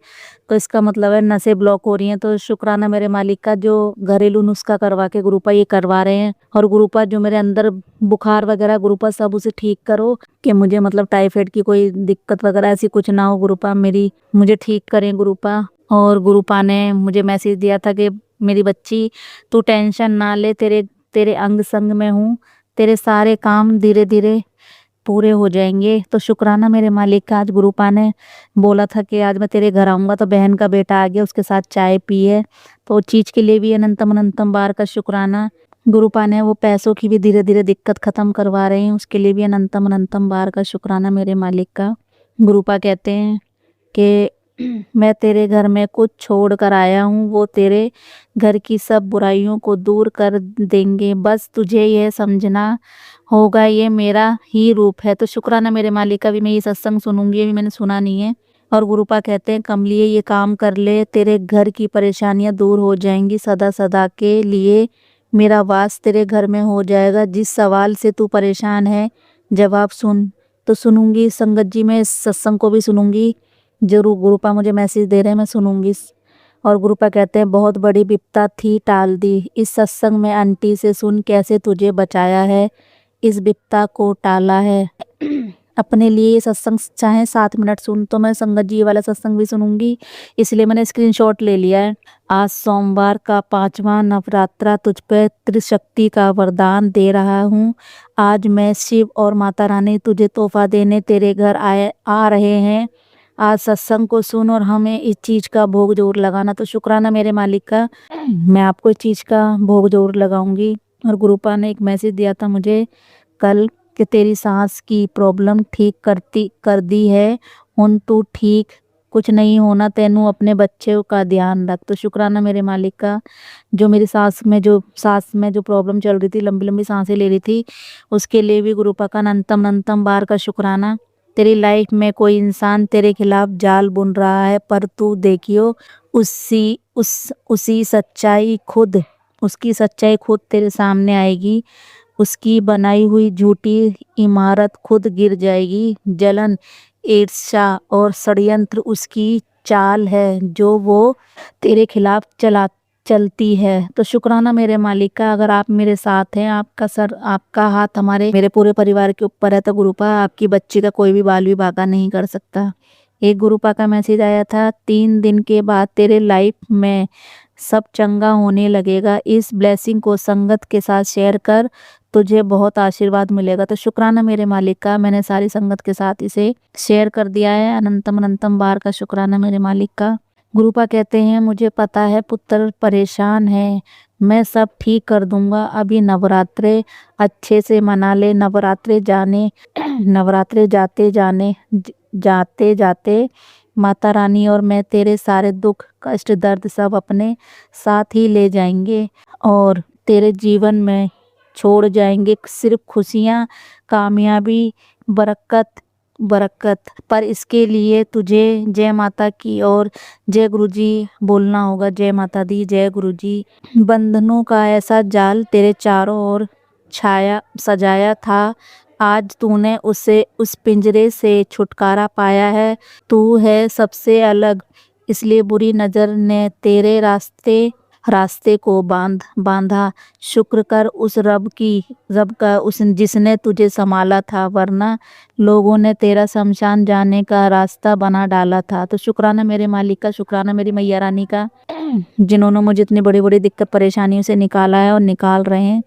तो इसका मतलब है नसें ब्लॉक हो रही हैं। तो शुक्राना मेरे मालिक का, जो घरेलू नुस्खा करवा के गुरुपा ये करवा रहे हैं। और गुरुपा जो मेरे अंदर बुखार वगैरह, गुरुपा सब उसे ठीक करो कि मुझे मतलब टाइफाइड की कोई दिक्कत वगैरह ऐसी कुछ ना हो, गुरुपा मुझे ठीक करें गुरुपा। और गुरुपा ने मुझे मैसेज दिया था कि मेरी बच्ची तू टेंशन ना ले, तेरे अंग संग में हूँ, तेरे सारे काम धीरे धीरे पूरे हो जाएंगे। तो शुक्राना मेरे मालिक का। आज गुरुपा ने बोला था कि आज मैं तेरे घर आऊँगा, तो बहन का बेटा आ गया, उसके साथ चाय पी है, तो चीज़ के लिए भी अनंतम अनंतम बार का शुक्राना। गुरुपा ने वो पैसों की भी धीरे धीरे दिक्कत ख़त्म करवा रहे हैं, उसके लिए भी अनंतम अनंतम बार का शुक्राना मेरे मालिक का। गुरुपा कहते हैं कि मैं तेरे घर में कुछ छोड़ कर आया हूँ, वो तेरे घर की सब बुराइयों को दूर कर देंगे, बस तुझे यह समझना होगा ये मेरा ही रूप है। तो शुक्राना मेरे मालिक का भी। मैं ये सत्संग सुनूंगी, अभी मैंने सुना नहीं है। और गुरुपा कहते हैं कमलिए ये काम कर ले, तेरे घर की परेशानियाँ दूर हो जाएंगी, सदा सदा के लिए मेरा वास तेरे घर में हो जाएगा। जिस सवाल से तू परेशान है जवाब सुन। तो सुनूंगी संगत जी, मैं इस सत्संग को भी सुनूंगी, जरूर गुरुपा मुझे मैसेज दे रहे हैं, मैं सुनूंगी। और गुरुपा कहते हैं बहुत बड़ी विपदा थी टाल दी, इस सत्संग में आंटी से सुन कैसे तुझे बचाया है, इस विपदा को टाला है। अपने लिए ये सत्संग चाहे 7 मिनट सुन, तो मैं संगत जी वाला सत्संग भी सुनूंगी, इसलिए मैंने स्क्रीनशॉट ले लिया है। आज सोमवार का 5वां नवरात्रा तुझ पे त्रिशक्ति का वरदान दे रहा हूँ। आज मैं शिव और माता रानी तुझे तोहफा देने तेरे घर आ रहे हैं। आज सत्संग को सुन और हमें इस चीज़ का भोग जरूर लगाना। तो शुक्राना मेरे मालिक का, मैं आपको इस चीज़ का भोग जरूर लगाऊंगी। और गुरुपा ने एक मैसेज दिया था मुझे कल कि तेरी सांस की प्रॉब्लम ठीक कर दी है, हुन तू ठीक, कुछ नहीं होना तेनू, अपने बच्चे का ध्यान रख। तो शुक्राना मेरे मालिक का, जो मेरी सांस में जो प्रॉब्लम चल रही थी, लंबी लंबी सांसें ले रही थी, उसके लिए भी गुरुपा का अनंतम बार का शुक्राना। तेरी लाइफ में कोई इंसान तेरे खिलाफ जाल बुन रहा है, पर तू देखियो उसकी सच्चाई खुद तेरे सामने आएगी। उसकी बनाई हुई झूठी इमारत खुद गिर जाएगी। जलन, ईर्ष्या और षड्यंत्र उसकी चाल है जो वो तेरे खिलाफ चलती है। तो शुक्राना मेरे मालिक का, अगर आप मेरे साथ हैं, आपका हाथ मेरे पूरे परिवार के ऊपर है, तो गुरुपा आपकी बच्ची का कोई भी बाल विवाह नहीं कर सकता। एक गुरुपा का मैसेज आया था, 3 दिन के बाद तेरे लाइफ में सब चंगा होने लगेगा। इस ब्लेसिंग को संगत के साथ शेयर कर, तुझे बहुत आशीर्वाद मिलेगा। तो शुक्राना मेरे मालिक का, मैंने सारी संगत के साथ इसे शेयर कर दिया है। अनंतम बार का शुक्राना मेरे मालिक का। गुरुपा कहते हैं, मुझे पता है पुत्र परेशान है, मैं सब ठीक कर दूंगा। अभी नवरात्रे अच्छे से मना ले। नवरात्रे जाते जाते माता रानी और मैं तेरे सारे दुख, कष्ट, दर्द सब अपने साथ ही ले जाएंगे और तेरे जीवन में छोड़ जाएंगे सिर्फ खुशियाँ, कामयाबी, बरकत। पर इसके लिए तुझे जय माता की और जय गुरुजी बोलना होगा। जय माता दी, जय गुरुजी। बंधनों का ऐसा जाल तेरे चारों ओर सजाया था, आज तूने उस पिंजरे से छुटकारा पाया है। तू है सबसे अलग, इसलिए बुरी नजर ने तेरे रास्ते को बांधा। शुक्र कर उस रब का, जिसने तुझे संभाला था, वरना लोगों ने तेरा शमशान जाने का रास्ता बना डाला था। तो शुक्राना मेरे मालिक का, शुक्राना मेरी मैया रानी का, जिन्होंने मुझे इतनी बड़ी बड़ी दिक्कत परेशानियों से निकाला है और निकाल रहे हैं।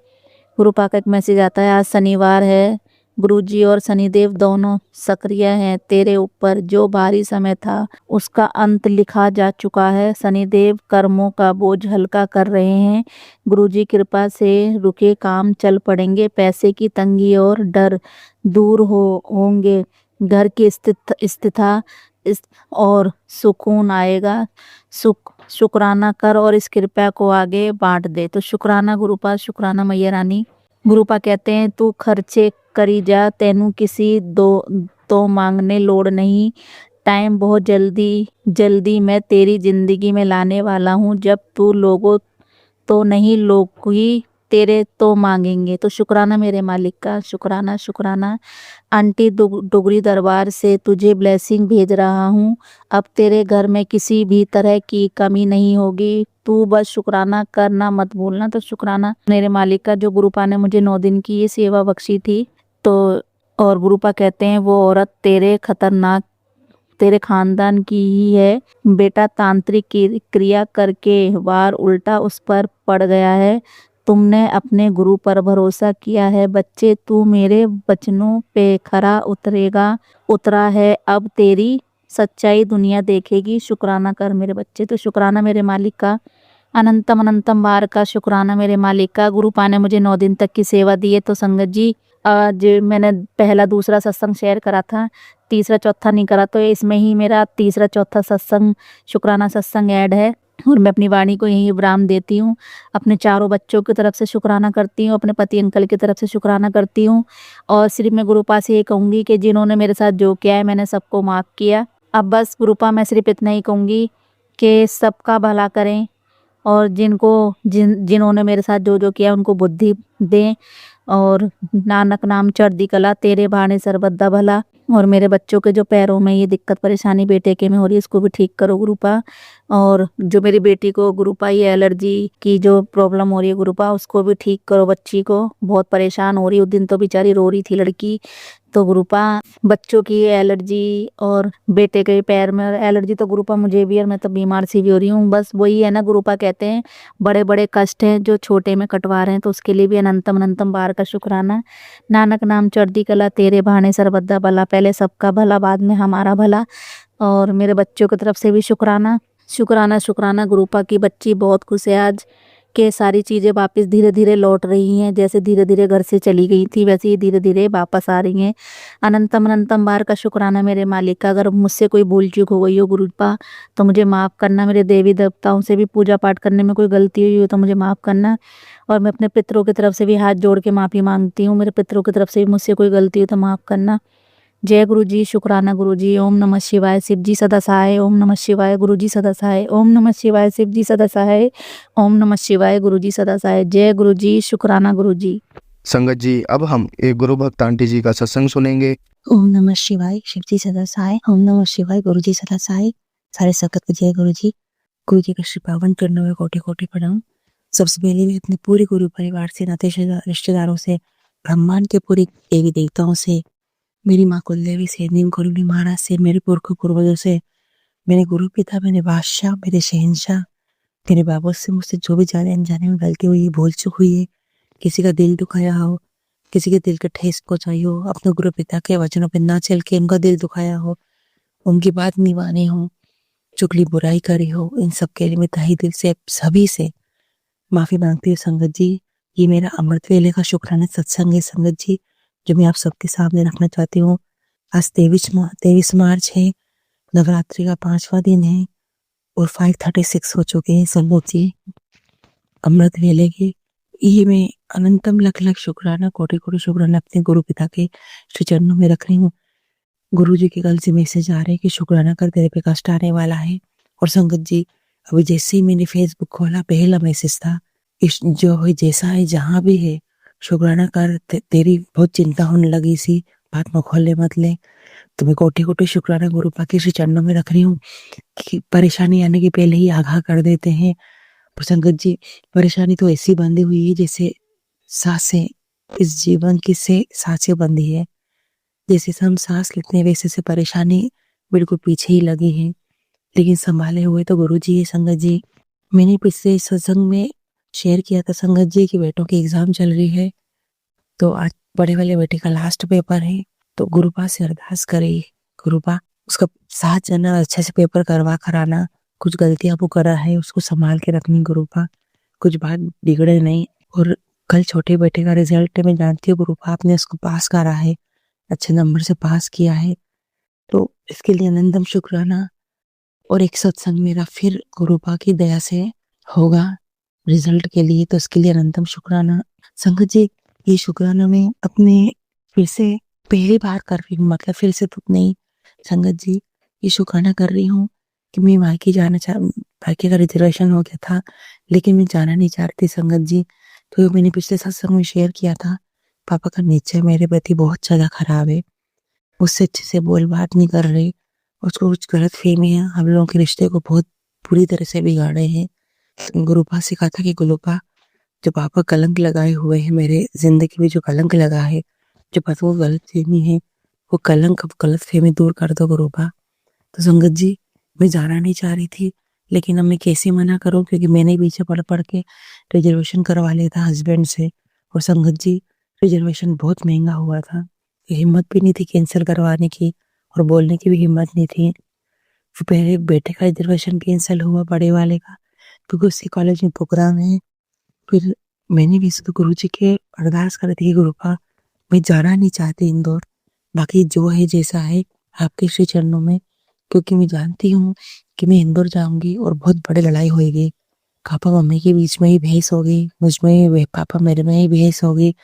गुरुपा का एक मैसेज आता है, आज शनिवार है, गुरुजी और शनिदेव दोनों सक्रिय हैं तेरे ऊपर। जो भारी समय था उसका अंत लिखा जा चुका है। शनिदेव कर्मों का बोझ हल्का कर रहे हैं। गुरुजी कृपा से रुके काम चल पड़ेंगे। पैसे की तंगी और डर दूर होंगे। घर की स्थिति और सुकून आएगा। शुक्राना कर और इस कृपा को आगे बांट दे। तो शुक्राना गुरुपा, शुक्राना मैया रानी। गुरुपा कहते हैं, तू खर्चे करी जा, तेनू किसी तो मांगने लोड़ नहीं। टाइम बहुत जल्दी मैं तेरी जिंदगी में लाने वाला हूँ। जब तू लोगों तो नहीं, लोग ही तेरे तो मांगेंगे। तो शुक्राना मेरे मालिक का, शुक्राना। आंटी डुगरी दरबार से तुझे ब्लेसिंग भेज रहा हूँ। अब तेरे घर में किसी भी तरह की कमी नहीं होगी। तू बस शुक्राना करना मत भूलना। तो शुक्राना मेरे मालिक का, जो गुरुपा ने मुझे 9 दिन की ये सेवा बख्शी थी। तो और गुरुपा कहते हैं, वो औरत तेरे खानदान की ही है। बेटा तांत्रिक क्रिया करके वार उल्टा उस पर पड़ गया है। तुमने अपने गुरु पर भरोसा किया है। बच्चे, तू मेरे वचनों पे खरा उतरा है। अब तेरी सच्चाई दुनिया देखेगी। शुक्राना कर मेरे बच्चे। तो शुक्राना मेरे मालिक का, अनंतम बार का शुक्राना मेरे मालिक का। गुरुपा ने मुझे 9 दिन तक की सेवा दी है। तो संगत जी, आज मैंने पहला दूसरा सत्संग शेयर करा था, तीसरा चौथा नहीं करा, तो इसमें ही मेरा तीसरा चौथा सत्संग शुक्राना सत्संग ऐड है। और मैं अपनी वाणी को यही विराम देती हूँ। अपने चारों बच्चों की तरफ से शुक्राना करती हूँ, अपने पति अंकल की तरफ से शुक्राना करती हूँ। और सिर्फ मैं गुरुपा से ये कहूँगी कि जिन्होंने मेरे साथ जो किया है, मैंने सबको माफ़ किया। अब बस गुरुपा, मैं सिर्फ इतना ही कहूँगी कि सबका भला करें और जिन्होंने मेरे साथ जो किया उनको बुद्धि दें। और नानक नाम चढ़दी कला, तेरे भाने सरबद्दा भला। और मेरे बच्चों के जो पैरों में ये दिक्कत परेशानी बेटे के में हो रही है, इसको भी ठीक करो गुरुपा। और जो मेरी बेटी को गुरुपा ये एलर्जी की जो प्रॉब्लम हो रही है गुरुपा, उसको भी ठीक करो। बच्ची को बहुत परेशान हो रही है, उस दिन तो बेचारी रो रही थी लड़की, तो गुरुपा बच्चों की एलर्जी और बेटे के पैर में एलर्जी तो गुरुपा मुझे भी, और मैं तो बीमार सी भी हो रही हूँ। बस वही है ना गुरुपा, कहते हैं बड़े बड़े कष्ट हैं जो छोटे में कटवा रहे हैं, तो उसके लिए भी अनंतम अनंतम बार का शुक्राना। नानक नाम चढ़ती कला तेरे बहाने सर्वदा भला, पहले सबका भला बाद में हमारा भला। और मेरे बच्चों की तरफ से भी शुक्राना शुक्राना शुक्राना। गुरुपा की बच्ची बहुत खुश है आज के सारी चीज़ें वापस धीरे धीरे लौट रही हैं। जैसे धीरे धीरे घर से चली गई थी वैसे ही धीरे धीरे वापस आ रही हैं। अनंतम अनंतम बार का शुक्राना मेरे मालिक का। अगर मुझसे कोई भूल चूक हो गई हो गुरुपा तो मुझे माफ़ करना। मेरे देवी देवताओं से भी पूजा पाठ करने में कोई गलती हुई हो तो मुझे माफ़ करना। और मैं अपने पितरों की तरफ से भी हाथ जोड़ के माफ़ी मांगती हूँ। मेरे पितरों की तरफ से भी मुझसे कोई गलती हो तो माफ़ करना। जय गुरु जी, शुक्राना गुरु जी। ओम नमः शिवाय, शिव जी सदा सहाय। ओम नमः शिवाय, गुरु जी सदा सहाय। ओम नमः शिवाय, शिव जी सदा सहाय। ओम नमः शिवाय, गुरु जी सदा सहाय। जय गुरु जी, शुक्राना गुरु जी। संगत जी, अब हम एक गुरु भक्त आंटी जी का सत्संग सुनेंगे। ओम नमः शिवाय, शिव जी सदा सहाय। ओम नमः शिवाय, गुरु जी सदा सहाय। सारे संगत को जय गुरु जी। गुरु जी का श्री पावन चरणों में कोटि कोटि प्रणाम। सबसे पहले मैं अपने पूरे गुरु परिवार से, नाते रिश्तेदारों से, ब्रह्मांड के पूरे देवी देवताओं से, मेरी माँ कुलदेवी से, नीम करुणी महाराज से, मेरे पुरखों पूर्वजों से, मेरे गुरु पिता, मेरे बादशाह, मेरे शहंशाह, मेरे बाबा से मुझसे जो भी जाने अनजाने में गलती हुई है, भूल चूक हुई है, किसी का दिल दुखाया हो, किसी के दिल का ठेस पहुंचाई हो, अपने गुरु पिता के वचनों पर ना चल के उनका दिल दुखाया हो, उनकी बात नहीं मानी हो, चुगली बुराई करी हो, इन सब के लिए मैं तहे दिल से सभी से माफी मांगती हूँ संगत जी। ये मेरा अमृत वेले का शुक्राना सत्संग है संगत जी, जो मैं आप सबके सामने रखना चाहती हूँ। आज 23 मार्च है, नवरात्रि का 5वां दिन है और 5:36 हो चुके हैं संगत जी अमृत वेले के। ये मैं अनंतम लख लख शुक्राना, कोटि कोटि शुक्राना अपने गुरु पिता के श्री चरणों में रख रही हूँ। गुरु जी के कल से मैसेज आ रहे हैं कि शुक्राना कर, तेरे पे कष्ट आने वाला है। और संगत जी, अभी जैसे ही मैंने फेसबुक खोला पहला मैसेज था, इस जो है जैसा है जहाँ भी है शुक्राना कर, तेरी बहुत चिंता होने लगी सी, बात में खोले मत ले। तो मैं कोटि कोटि शुक्राना गुरु पा के श्री चरणों में रख रही हूँ कि परेशानी आने के पहले ही आगाह कर देते हैं। पर संगत जी, परेशानी तो ऐसी बंधी हुई है जैसे सांसें, इस जीवन की से सांसें बंधी है। जैसे हम सांस लेते हैं वैसे से परेशानी बिल्कुल पीछे ही लगी है, लेकिन संभाले हुए तो गुरु जी है संगत जी। मैंने पिछले सत्संग में शेयर किया था संगत जी कि बेटों की एग्जाम चल रही है, तो आज बड़े वाले बेटे का लास्ट पेपर है, तो गुरुपा से अरदास करे, गुरुपा उसका 7 जना अच्छे से पेपर करवा कर आना। कुछ गलतियां वो करा है उसको संभाल के रखनी गुरुपा, कुछ बात बिगड़े नहीं। और कल छोटे बेटे का रिजल्ट मैं जानती हूँ गुरुपा आपने उसको पास करा है, अच्छे नंबर से पास किया है, तो इसके लिए अनंतम शुक्राना। और एक सत्संग मेरा फिर गुरुपा की दया से होगा रिजल्ट के लिए, तो इसके लिए अनंतम शुक्राना। संगत जी, ये शुक्राना मैं अपने फिर से पहली बार कर रही हूँ, मतलब फिर से तो नहीं संगत जी, ये शुक्राना कर रही हूँ कि मैं मायके मायके का रिजर्वेशन हो गया था, लेकिन मैं जाना नहीं चाहती संगत जी। तो मैंने पिछले सत्संग में शेयर किया था, पापा का नेचर मेरे प्रति बहुत ज़्यादा खराब है, उससे अच्छे से बोल बात नहीं कर रहे, उसको कुछ गलत फहमियाँ हम लोगों के रिश्ते को बहुत बुरी तरह से बिगाड़े हैं। गुरुपा से कहा था कि गुरुपा, जो पापा कलंक लगाए हुए हैं मेरे जिंदगी में, जो कलंक लगा है, जो पता वो गलत फहमी है, वो कलंक अब गलत फहमी दूर कर दो गुरुपा। तो संगत जी, मैं जाना नहीं चाह रही थी, लेकिन अब मैं कैसे मना करूं, क्योंकि मैंने पीछे पढ़ पढ़ के रिजर्वेशन करवा लिया था हस्बैंड से, और संगत जी रिजर्वेशन बहुत महंगा हुआ था, हिम्मत भी नहीं थी कैंसिल करवाने की और बोलने की भी हिम्मत नहीं थी। फिर पहले बेटे का रिजर्वेशन कैंसिल हुआ, बड़े वाले का, क्योंकि उसके कॉलेज में प्रोग्राम है। फिर मैंने भी इसको गुरु जी के अरदास कर दी, गुरुपा मैं जाना नहीं चाहती इंदौर, बाकी जो है जैसा है आपके श्री चरणों में, क्योंकि मैं जानती हूँ कि मैं इंदौर जाऊंगी और बहुत बड़ी लड़ाई होगी, पापा मम्मी के बीच में ही बहस होगी, मुझ में पापा मेरे में ही बहस होगी,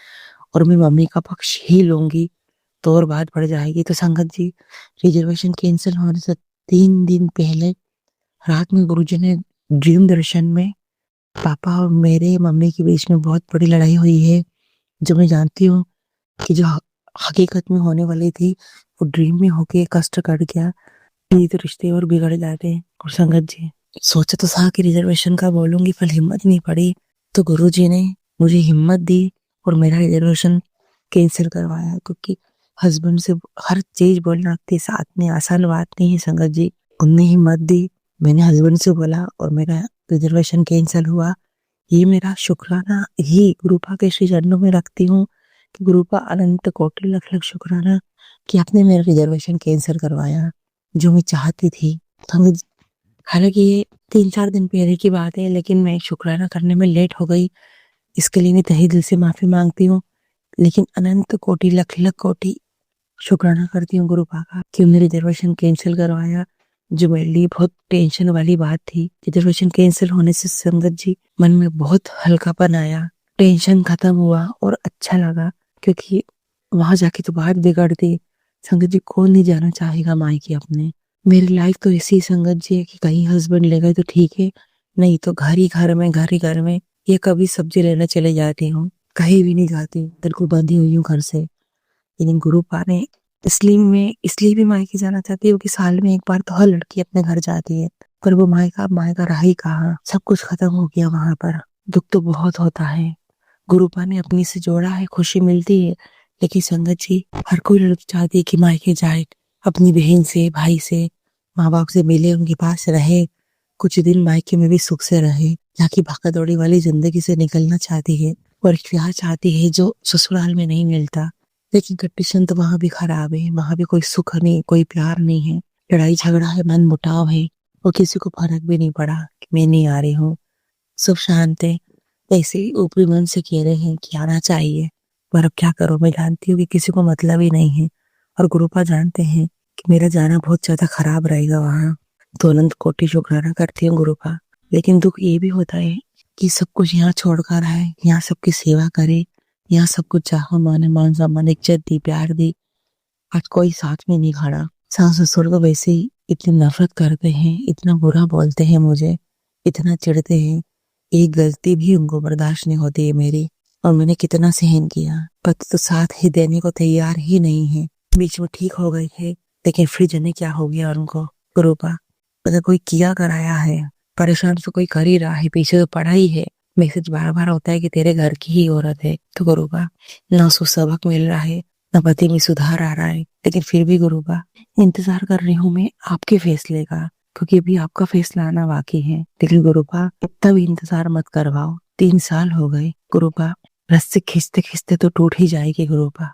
और मैं मम्मी का पक्ष ही लूंगी, तो और बात बढ़ जाएगी। तो संगत जी, रिजर्वेशन कैंसिल होने से 3 दिन पहले रात में गुरुजी ने ड्रीम दर्शन में पापा और मेरे मम्मी के बीच में बहुत बड़ी लड़ाई हुई है, जो मैं जानती हूँ कि जो हकीकत में होने वाली थी वो ड्रीम में होके कष्ट कर गया। ये तो रिश्ते और बिगड़ जाते हैं। और संगत जी, सोचा तो था कि रिजर्वेशन का बोलूंगी, पर हिम्मत नहीं पड़ी, तो गुरुजी ने मुझे हिम्मत दी और मेरा रिजर्वेशन कैंसिल करवाया, क्योंकि हस्बैंड से हर चीज बोलना लगती है साथ में, आसान बात नहीं है संगत जी। उनने हिम्मत दी, मैंने हस्बैंड से बोला और मेरा रिजर्वेशन कैंसिल हुआ। ये मेरा शुक्राना ही गुरुपा के श्री चरणों में रखती हूँ कि गुरुपा अनंत कोटि लख लख शुक्राना कि आपने मेरा रिजर्वेशन कैंसिल करवाया जो मैं चाहती थी। हालांकि ये 3-4 दिन पहले की बात है, लेकिन मैं शुक्राना करने में लेट हो गई, इसके लिए मैं तहे दिल से माफी मांगती हूँ। लेकिन अनंत कोटि लख लख कोटि शुक्राना करती हूँ गुरुपा का कि उन्होंने रिजर्वेशन कैंसिल करवाया, जो मेरे लिए बहुत टेंशन वाली बात थी। रिजर्वेशन कैंसिल होने से संगत जी मन में बहुत हल्कापन आया, टेंशन खत्म हुआ और अच्छा लगा, क्योंकि वहां जाके तो बात बिगड़ती। संगत जी कौन नहीं जाना चाहेगा मायके अपने। मेरी लाइफ तो ऐसी संगत जी है कि कहीं हस्बैंड ले गए तो ठीक है, नहीं तो घर ही घर में, घर ही घर में। ये कभी सब्जी लेने चले जाती हूँ, कहीं भी नहीं जाती, बिल्कुल बंधी हुई हूँ घर से। लेकिन गुरुपा ने इसलिए भी मायके जाना चाहती हूँ कि साल में एक बार तो हर लड़की अपने घर जाती है, पर वो मायका रहा ही कहाँ, सब कुछ खत्म हो गया वहां पर। दुख तो बहुत होता है। गुरुपा ने अपनी से जोड़ा है, खुशी मिलती है, लेकिन संगत जी हर कोई लड़की चाहती है कि मायके जाए, अपनी बहन से, भाई से, माँ बाप से मिले, उनके पास रहे, कुछ दिन मायके में भी सुख से रहे। यहाँ की भागदौड़ी वाली जिंदगी से निकलना चाहती है और प्यार चाहती है जो ससुराल में नहीं मिलता। लेकिन कंडीशन तो वहां भी खराब है, वहां भी कोई सुख नहीं, कोई प्यार नहीं है, लड़ाई झगड़ा है, मन मुटाव है, और किसी को फर्क भी नहीं पड़ा कि मैं नहीं आ रही हूँ, सब शांत है। ऐसे ही ऊपरी मन से कह रहे हैं कि आना चाहिए, पर अब क्या करो, मैं जानती हूँ कि किसी को मतलब ही नहीं है, और गुरुपा जानते हैं कि मेरा जाना बहुत ज्यादा खराब रहेगा वहां। तो अनंत कोटि शुक्राना करती हूँ गुरुपा। लेकिन दुख ये भी होता है कि सब कुछ यहाँ छोड़कर आए, यहाँ सबकी सेवा करे, यहाँ सब कुछ चाहो, माने, मान सम्मान, इज्जत दी, प्यार दी, आज कोई साथ में नहीं खड़ा। सास ससुर को वैसे ही इतनी नफरत करते हैं, इतना बुरा बोलते हैं मुझे, इतना चिढ़ते हैं, एक गलती भी उनको बर्दाश्त नहीं होती है मेरी, और मैंने कितना सहन किया। पति तो साथ ही देने को तैयार ही नहीं है। बीच में ठीक हो गए थे, लेकिन फिर जाने क्या हो गया उनको। गुरुपा मतलब कोई किया कराया है, परेशान तो कोई कर ही रहा है, पीछे तो पड़ा ही है। मैसेज बार बार होता है कि तेरे घर की ही औरत है। तो गुरुपा ना उसको सबक मिल रहा है, ना पति में सुधार आ रहा है, लेकिन फिर भी गुरुपा इंतजार कर रही हूँ मैं आपके फैसले का, क्योंकि अभी आपका फैसला आना बाकी है। लेकिन गुरुपा इतना भी इंतजार मत करवाओ, 3 साल हो गए गुरुपा, रस्सी खींचते खींचते तो टूट ही जाएगी गुरुपा,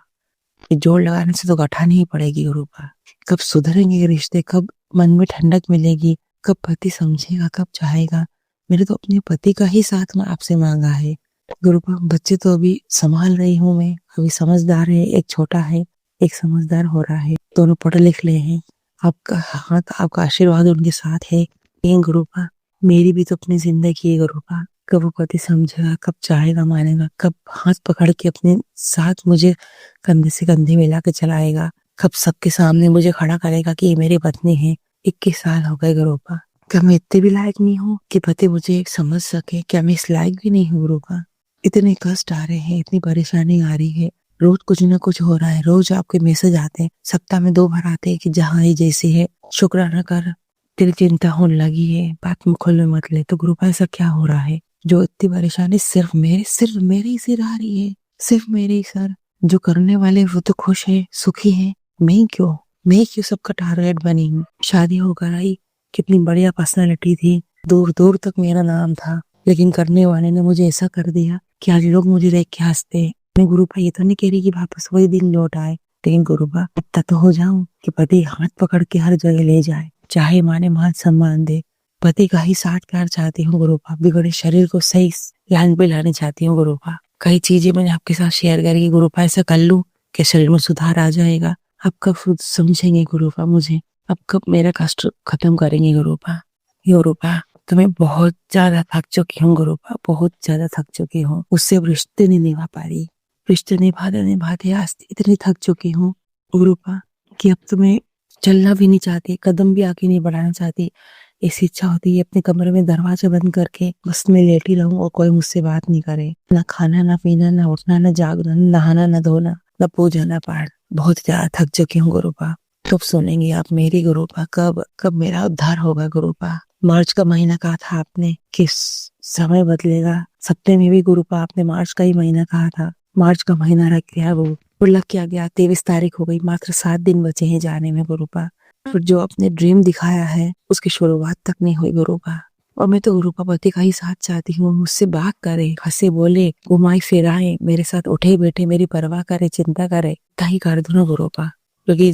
ये जोड़ लगाने से तो गठानी ही पड़ेगी गुरुपा। कब सुधरेंगे ये रिश्ते, कब मन में ठंडक मिलेगी, कब पति समझेगा, कब चाहेगा। मेरे तो अपने पति का ही साथ में आपसे मांगा है गुरुपा। बच्चे तो अभी संभाल रही हूँ मैं, अभी समझदार है, एक छोटा है, एक समझदार हो रहा है, दोनों पढ़ लिख ले हैं। आपका हाथ, आपका आशीर्वाद उनके साथ है। ये गुरुपा मेरी भी तो अपनी जिंदगी है गुरुपा, कब वो पति समझेगा, कब चाहेगा, मानेगा, कब हाथ पकड़ के अपने साथ मुझे कंधे से कंधे मिला के चलाएगा, कब सबके सामने मुझे खड़ा करेगा कि ये मेरी पत्नी है। 21 साल हो गए गुरुपा, क्या मैं इतने भी लायक नहीं हूँ कि पति मुझे एक समझ सके? क्या मैं इस लायक भी नहीं हूँ गुरुपा? इतने कष्ट आ रहे हैं, इतनी परेशानी आ रही है, रोज कुछ ना कुछ हो रहा है, रोज आपके मैसेज आते हैं, सप्ताह में 2 बार आते हैं कि जहाँ ये जैसी है शुक्राना कर, तेरी चिंता होने लगी है, बात मुखल में मत ले। तो गुरुपा ऐसा क्या हो रहा है जो इतनी परेशानी सिर्फ मेरे ही सिर आ रही है, सिर्फ मेरे ही सर? जो करने वाले वो तो खुश है, सुखी है, मैं क्यों सबका टारगेट बनी हूँ? शादी होकर आई, कितनी बढ़िया पर्सनालिटी थी, दूर दूर तक मेरा नाम था, लेकिन करने वाले ने मुझे ऐसा कर दिया कि आज लोग मुझे देख के हंसते हैं। मैं गुरुपा ये तो नहीं कह रही कि वापस वही दिन लौट आए, लेकिन गुरुपा इतना तो हो जाऊं कि पति हाथ पकड़ के हर जगह ले जाए, चाहे माने, मान सम्मान दे। पति का ही साथ प्यार चाहती हूँ गुरुपा, बिगड़े शरीर को सही लाइन पे लाने चाहती हूँ गुरुपा। कई चीजें मैंने आपके साथ शेयर करी गुरुपा, ऐसा कर लूं कि शरीर में सुधार आ जाएगा। आप कब समझेंगे गुरुपा मुझे? आप कब मेरा कष्ट खत्म करेंगे गुरुपा? तो मैं बहुत ज्यादा थक चुकी हूँ गुरुपा, बहुत ज्यादा थक चुकी हूँ। उससे अब रिश्ते नहीं निभा पा रही, रिश्ते निभाते आज इतनी थक चुकी हूँ गुरुपा कि अब तो मैं चलना भी नहीं चाहती, कदम भी आगे नहीं बढ़ाना चाहती। ऐसी इच्छा होती है अपने कमरे में दरवाजा बंद करके बस मैं लेटी रहूं और कोई मुझसे बात नहीं करे, ना खाना, ना पीना, ना उठना, ना जागना, ना नहाना, ना धोना, ना पूजा, ना पाठ। बहुत ज्यादा थक चुकी हूँ गुरुपा। कब सुनेंगे आप मेरी गुरुपा? कब मेरा उद्धार होगा गुरुपा? मार्च का महीना कहा था आपने कि समय बदलेगा, सप्ते में भी गुरुपा आपने मार्च का ही महीना कहा था, मार्च का महीना रख दिया वो और लग क्या गया, 23 तारीख हो गई, मात्र 7 दिन बचे हैं जाने में गुरुपा। और जो अपने ड्रीम दिखाया है उसकी शुरुआत तक नहीं हुई गुरुपा। और मैं तो गुरुपा पति का ही साथ चाहती हूँ, मुझसे बात करे, हंसे बोले, घुमाई फिराए, मेरे साथ उठे बैठे मेरी परवाह करे, चिंता करे, कहीं कर दूं ना गुरुपा। क्योंकि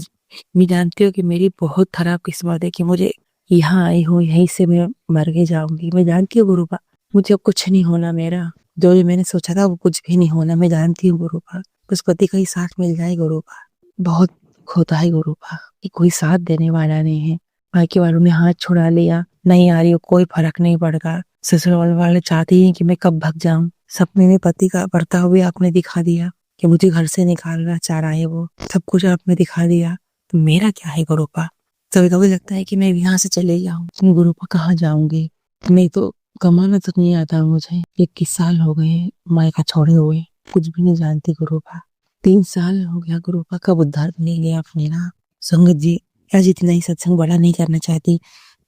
मैं जानती हूँ कि मेरी बहुत खराब किस्मत है कि मुझे यहाँ आई हूँ, यहीं से मैं मर के जाऊंगी। मैं जानती हूँ गुरुपा, मुझे अब कुछ नहीं होना मेरा, जो भी मैंने सोचा था वो कुछ भी नहीं होना। मैं जानती हूँ गुरुपा, उस पति का ही साथ मिल जाए गुरुपा। बहुत होता है गुरुपा कि कोई साथ देने वाला नहीं है। बाकी वालों ने हाथ छुड़ा लिया, नहीं आ रही हो, कोई फर्क नहीं पड़ता। ससुराल वाले चाहते हैं कि मैं कब भाग जाऊं। सपने में पति का बर्ताव भी आपने दिखा दिया कि मुझे घर से निकालना चाह रहा है, वो सब कुछ आपने दिखा दिया। तो मेरा क्या है गुरुपा? कभी कभी लगता है कि मैं यहाँ से चले जाऊं, गुरुपा कहाँ जाऊंगी? मैं तो कमाना तक नहीं आता मुझे। 21 साल हो गए मायका छोड़े हुए, कुछ भी नहीं जानती गुरुपा। 3 साल हो गया गुरुपा, कब उद्धार मिलेंगे आप मेरा? संगत जी, आज इतना ही सत्संग बड़ा नहीं करना चाहती,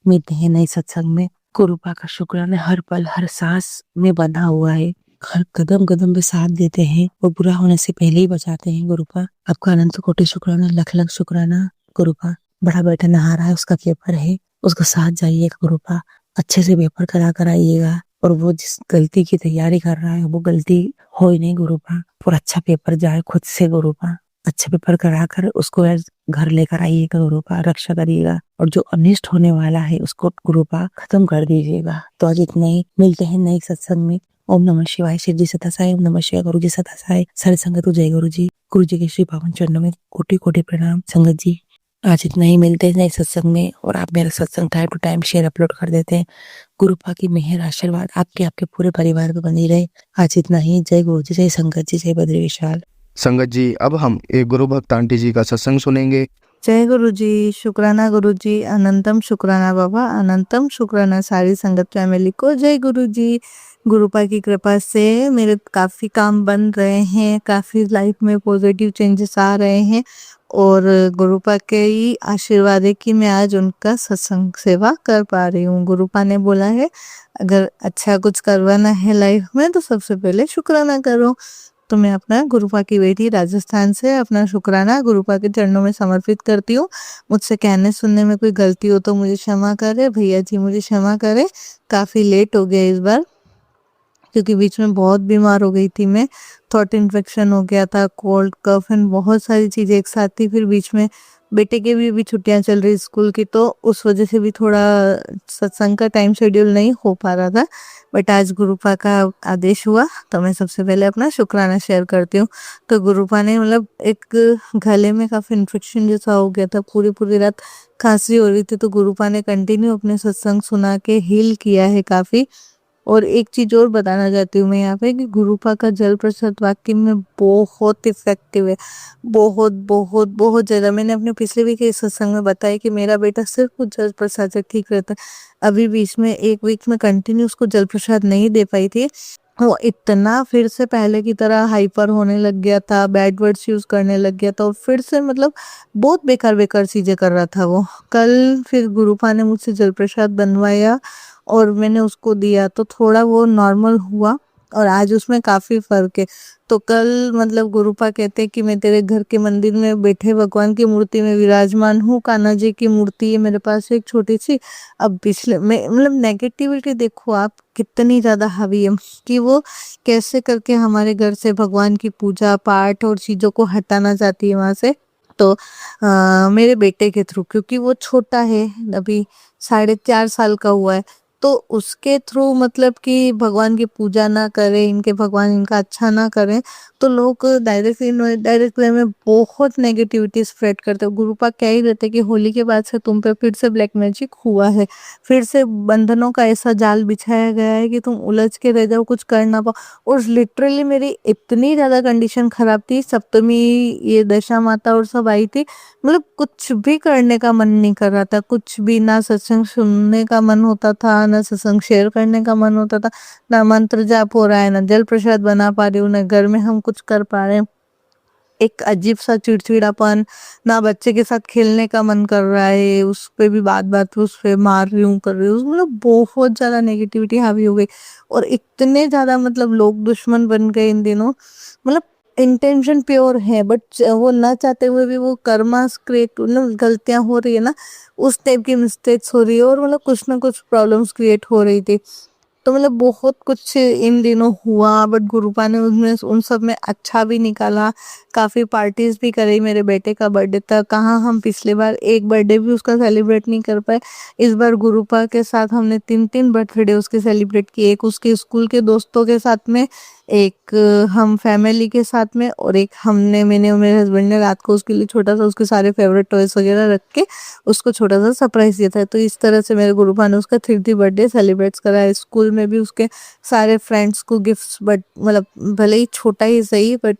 मिलते हैं नए सत्संग में। गुरुपा का शुक्राना हर पल हर सांस में बंधा हुआ है, हर कदम कदम पे साथ देते हैं और बुरा होने से पहले ही बचाते हैं गुरुपा। आपका अनंत कोटि शुक्राना, लख लख शुक्राना गुरुपा। बड़ा बेटा नहा रहा है, उसका पेपर है, उसका साथ जाइएगा गुरुपा, अच्छे से पेपर करा कर आइएगा। और वो जिस गलती की तैयारी कर रहा है वो गलती हो ही नहीं गुरुपा, और अच्छा पेपर जाए खुद से गुरुपा। अच्छा पेपर करा कर उसको घर लेकर आइएगा गुरुपा, रक्षा करिएगा, और जो अनिष्ट होने वाला है उसको गुरुपा खत्म कर दीजिएगा। तो आज इतना ही, मिलते हैं नए सत्संग में। ओम नमः शिवाय, शिव जी सदा साई, ओम नमः शिवाय, गुरु जी सदा साई, सारे संगत को जय गुरु जी। गुरु जी के श्री पावन चरणों में कोटि कोटि प्रणाम। संगत जी, आज इतना ही, मिलते हैं नए सत्संग में। और आप मेरा सत्संग time to time share upload कर देते हैं। गुरुपा की मेहर आशीर्वाद आपके पूरे परिवार पर बनी रहे। आज इतना ही। जय गुरु जी, जय संगत जी, जय बद्री विशाल। संगत जी, अब हम एक गुरु भक्त आंटी जी का सत्संग सुनेंगे। जय गुरु जी, शुक्राना गुरु जी, अनंतम शुक्राना बाबा, अनंतम शुक्राना सारी संगत फैमिली को। जय गुरु जी। गुरुपा की कृपा से मेरे काफ़ी काम बन रहे हैं, काफ़ी लाइफ में पॉजिटिव चेंजेस आ रहे हैं, और गुरुपा के ही आशीर्वाद है कि मैं आज उनका सत्संग सेवा कर पा रही हूँ। गुरुपा ने बोला है, अगर अच्छा कुछ करवाना है लाइफ में तो सबसे पहले शुक्राना करो। तो मैं अपना गुरुपा की बेटी राजस्थान से अपना शुक्राना गुरुपा के चरणों में समर्पित करती हूँ। मुझसे कहने सुनने में कोई गलती हो तो मुझे क्षमा करे, भैया जी मुझे क्षमा करे। काफ़ी लेट हो गया इस बार, क्योंकि बीच में बहुत बीमार हो गई थी मैं, थ्रोट इन्फेक्शन हो गया था, कोल्ड कफ एंड बहुत सारी चीज़ें एक साथ थी। फिर बीच में बेटे के भी अभी छुट्टियां चल रही स्कूल की, तो उस वजह से भी थोड़ा सत्संग का टाइम शेड्यूल नहीं हो पा रहा था। बट आज गुरुपा का आदेश हुआ तो मैं सबसे पहले अपना शुक्राना शेयर करती हूँ। तो गुरुपा ने मतलब एक गले में काफ़ी इन्फेक्शन जैसा हो गया था, पूरी पूरी रात खांसी हो रही थी, तो गुरुपा ने कंटिन्यू अपने सत्संग सुना के हील किया है काफ़ी। और एक चीज़ और बताना चाहती हूँ मैं यहाँ पे कि गुरुपा का जल प्रसाद वाकई में बहुत इफेक्टिव है, बहुत बहुत बहुत ज़्यादा। मैंने अपने पिछले वीक के सत्संग में बताया कि मेरा बेटा सिर्फ जल प्रसाद से ठीक रहता है। अभी बीच में एक वीक में कंटिन्यू उसको जल प्रसाद नहीं दे पाई थी, वो इतना फिर से पहले की तरह हाइपर होने लग गया था, बैड वर्ड्स यूज़ करने लग गया था, और फिर से मतलब बहुत बेकार बेकार चीज़ें कर रहा था वो। कल फिर गुरुपा ने मुझसे जल प्रसाद बनवाया और मैंने उसको दिया, तो थोड़ा वो नॉर्मल हुआ, और आज उसमें काफ़ी फ़र्क है। तो कल मतलब गुरुपा कहते हैं कि मैं तेरे घर के मंदिर में बैठे भगवान की मूर्ति में विराजमान हूँ, कान्हा जी की मूर्ति है मेरे पास एक छोटी सी। अब पिछले में मतलब नेगेटिविटी देखो आप कितनी ज़्यादा हावी है, कि वो कैसे करके हमारे घर से भगवान की पूजा पाठ और चीज़ों को हटाना चाहती है वहाँ से। तो मेरे बेटे के थ्रू, क्योंकि वो छोटा है, अभी 4.5 साल का हुआ है, तो उसके थ्रू मतलब कि भगवान की पूजा ना करें, इनके भगवान इनका अच्छा ना करें, तो लोग डायरेक्ट इनडायरेक्ट वे में बहुत नेगेटिविटी स्प्रेड करते हैं। गुरुपा कह ही रहते कि होली के बाद से तुम पे फिर से ब्लैक मैजिक हुआ है, फिर से बंधनों का ऐसा जाल बिछाया गया है कि तुम उलझ के रह जाओ, कुछ कर ना पाओ। और लिटरली मेरी इतनी ज़्यादा कंडीशन ख़राब थी, सप्तमी ये दशा माता और सब आई थी, मतलब कुछ भी करने का मन नहीं कर रहा था, कुछ भी, ना सत्संग सुनने का मन होता था, ना सत्संग शेयर करने का मन होता था, ना मंत्र जाप हो रहा है, ना जल प्रसाद बना पा रही हूँ, ना घर में हम कुछ कर पा रहे हैं। एक अजीब सा चिड़चिड़ापन, ना बच्चे के साथ खेलने का मन कर रहा है, उस पे भी बात बात पे उस पे मार रही हूँ, कर रही हूँ, मतलब बहुत ज़्यादा नेगेटिविटी हावी हो गई। और इतने ज़्यादा मतलब लोग दुश्मन बन गए इन दिनों, मतलब इंटेंशन प्योर है, बट वो ना चाहते हुए भी वो कर्मास क्रिएट, गलतियां हो रही है ना, उस टाइप की मिस्टेक्स हो रही है, और मतलब कुछ ना कुछ प्रॉब्लम्स क्रिएट हो रही थी। तो मतलब बहुत कुछ इन दिनों हुआ, बट गुरुपा ने उसमें उन सब में अच्छा भी निकाला। काफ़ी पार्टीज भी करी, मेरे बेटे का बर्थडे था, कहाँ हम पिछले बार एक बर्थडे भी उसका सेलिब्रेट नहीं कर पाए। इस बार गुरुपा के साथ हमने 3 बर्थडे उसके सेलिब्रेट किए, एक उसके स्कूल के दोस्तों के साथ में, एक हम फैमिली के साथ में, और एक मैंने और मेरे हस्बैंड ने रात को उसके लिए छोटा सा उसके सारे फेवरेट टॉयज वगैरह रख के उसको छोटा सा सरप्राइज दिया था। तो इस तरह से मेरे गुरुपा ने उसका 3rd बर्थडे सेलिब्रेट करा। स्कूल में भी उसके सारे फ्रेंड्स को गिफ्ट्स, बट मतलब भले ही छोटा ही सही, बट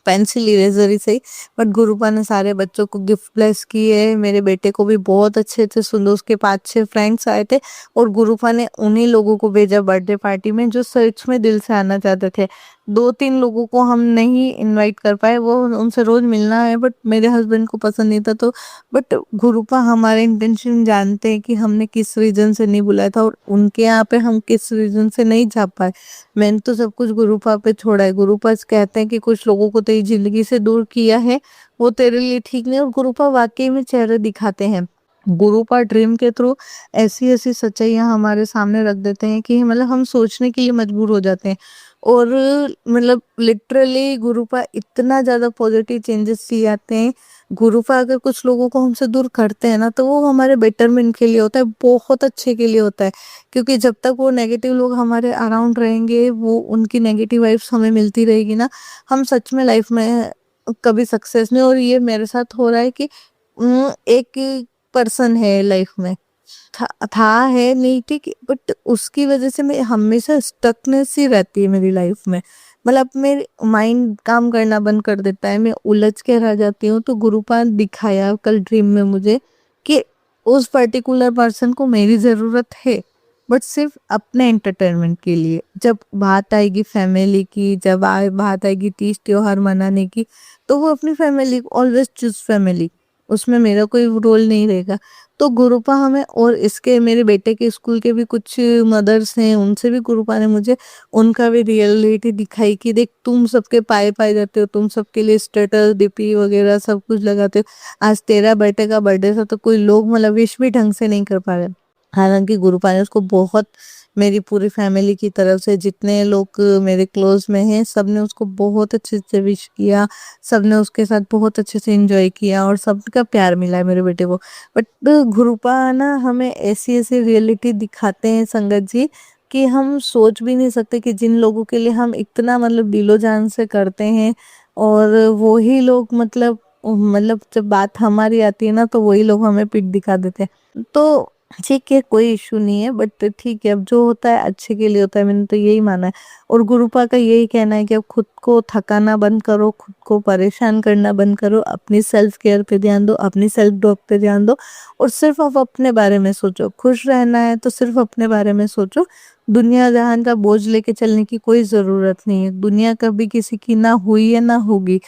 पेंसिल इरेजर ही सही, बट गुरुपा ने सारे बच्चों को गिफ्ट ब्लेस किए। मेरे बेटे को भी बहुत अच्छे थे सुंदर, उसके 5-6 फ्रेंड्स आए थे, और गुरुपा ने उन्हीं लोगों को भेजा बर्थडे पार्टी में जो सच में दिल से आना चाहते थे। 2-3 लोगों को हम नहीं इनवाइट कर पाए, वो उनसे रोज मिलना है, बट मेरे हस्बैंड को पसंद नहीं था। तो बट गुरुपा हमारे इंटेंशन जानते हैं कि हमने किस रीजन से नहीं बुलाया था, और उनके यहाँ पे हम किस रीजन से नहीं जा पाए। मैंने तो सब कुछ गुरुपा पे छोड़ा है। गुरुपा कहते हैं कि कुछ लोगों को तेरी जिंदगी से दूर किया है, वो तेरे लिए ठीक नहीं, और गुरुपा वाकई में चेहरे दिखाते हैं। गुरुपा ड्रीम के थ्रू ऐसी ऐसी सच्चाइयां हमारे सामने रख देते हैं कि मतलब हम सोचने के लिए मजबूर हो जाते हैं। और मतलब लिटरली गुरुपा इतना ज्यादा पॉजिटिव चेंजेस ले आते हैं। गुरुपा अगर कुछ लोगों को हमसे दूर करते हैं ना, तो वो हमारे बेटरमेंट के लिए होता है, बहुत अच्छे के लिए होता है। क्योंकि जब तक वो नेगेटिव लोग हमारे अराउंड रहेंगे, वो उनकी नेगेटिव वाइब्स हमें मिलती रहेगी ना, हम सच में लाइफ में कभी सक्सेस नहीं। और ये मेरे साथ हो रहा है कि एक पर्सन है लाइफ में, था है नहीं ठीक, बट उसकी वजह से मैं हमेशा स्टकनेस ही रहती है मेरी लाइफ में। मतलब मेरे माइंड काम करना बंद कर देता है, मैं उलझ के रह जाती हूँ। तो गुरुपा दिखाया कल ड्रीम में मुझे कि उस पर्टिकुलर पर्सन को मेरी ज़रूरत है, बट सिर्फ अपने एंटरटेनमेंट के लिए। जब बात आएगी फैमिली की, जब बात आएगी तीज त्योहार मनाने की, तो वो अपनी फैमिली, ऑलवेज चूज फैमिली, उसमें मेरा कोई रोल नहीं रहेगा। तो गुरुपा हमें, और इसके मेरे बेटे के स्कूल के भी कुछ मदर्स हैं, उनसे भी गुरुपा ने मुझे उनका भी रियलिटी दिखाई कि देख, तुम सबके पाए पाए जाते हो, तुम सबके लिए स्टेटस डीपी वगैरह सब कुछ लगाते हो। आज तेरा बेटे का बर्थडे था तो कोई लोग मतलब विश भी ढंग से नहीं कर पा रहे। हालांकि गुरुपा ने उसको बहुत, मेरी पूरी फैमिली की तरफ से जितने लोग मेरे क्लोज में हैं, सब ने उसको बहुत अच्छे से विश किया, सब ने उसके साथ बहुत अच्छे से एंजॉय किया, और सबका प्यार मिला है मेरे बेटे को। बट गुरुपा ना हमें ऐसी ऐसी रियलिटी दिखाते हैं संगत जी, कि हम सोच भी नहीं सकते कि जिन लोगों के लिए हम इतना मतलब दिलो जान से करते हैं, और वो ही लोग मतलब जब बात हमारी आती है ना, तो वही लोग हमें पीठ दिखा देते हैं। तो ठीक है, कोई इशू नहीं है, बट ठीक है, अब जो होता है अच्छे के लिए होता है, मैंने तो यही माना है। और गुरुपा का यही कहना है कि अब खुद को थकाना बंद करो, खुद को परेशान करना बंद करो, अपनी सेल्फ केयर पे ध्यान दो, अपनी सेल्फ ग्रोथ पे ध्यान दो, और सिर्फ अब अपने बारे में सोचो। खुश रहना है तो सिर्फ अपने बारे में सोचो। दुनिया जहान का बोझ लेके चलने की कोई ज़रूरत नहीं है। दुनिया कभी किसी की ना हुई है ना होगी।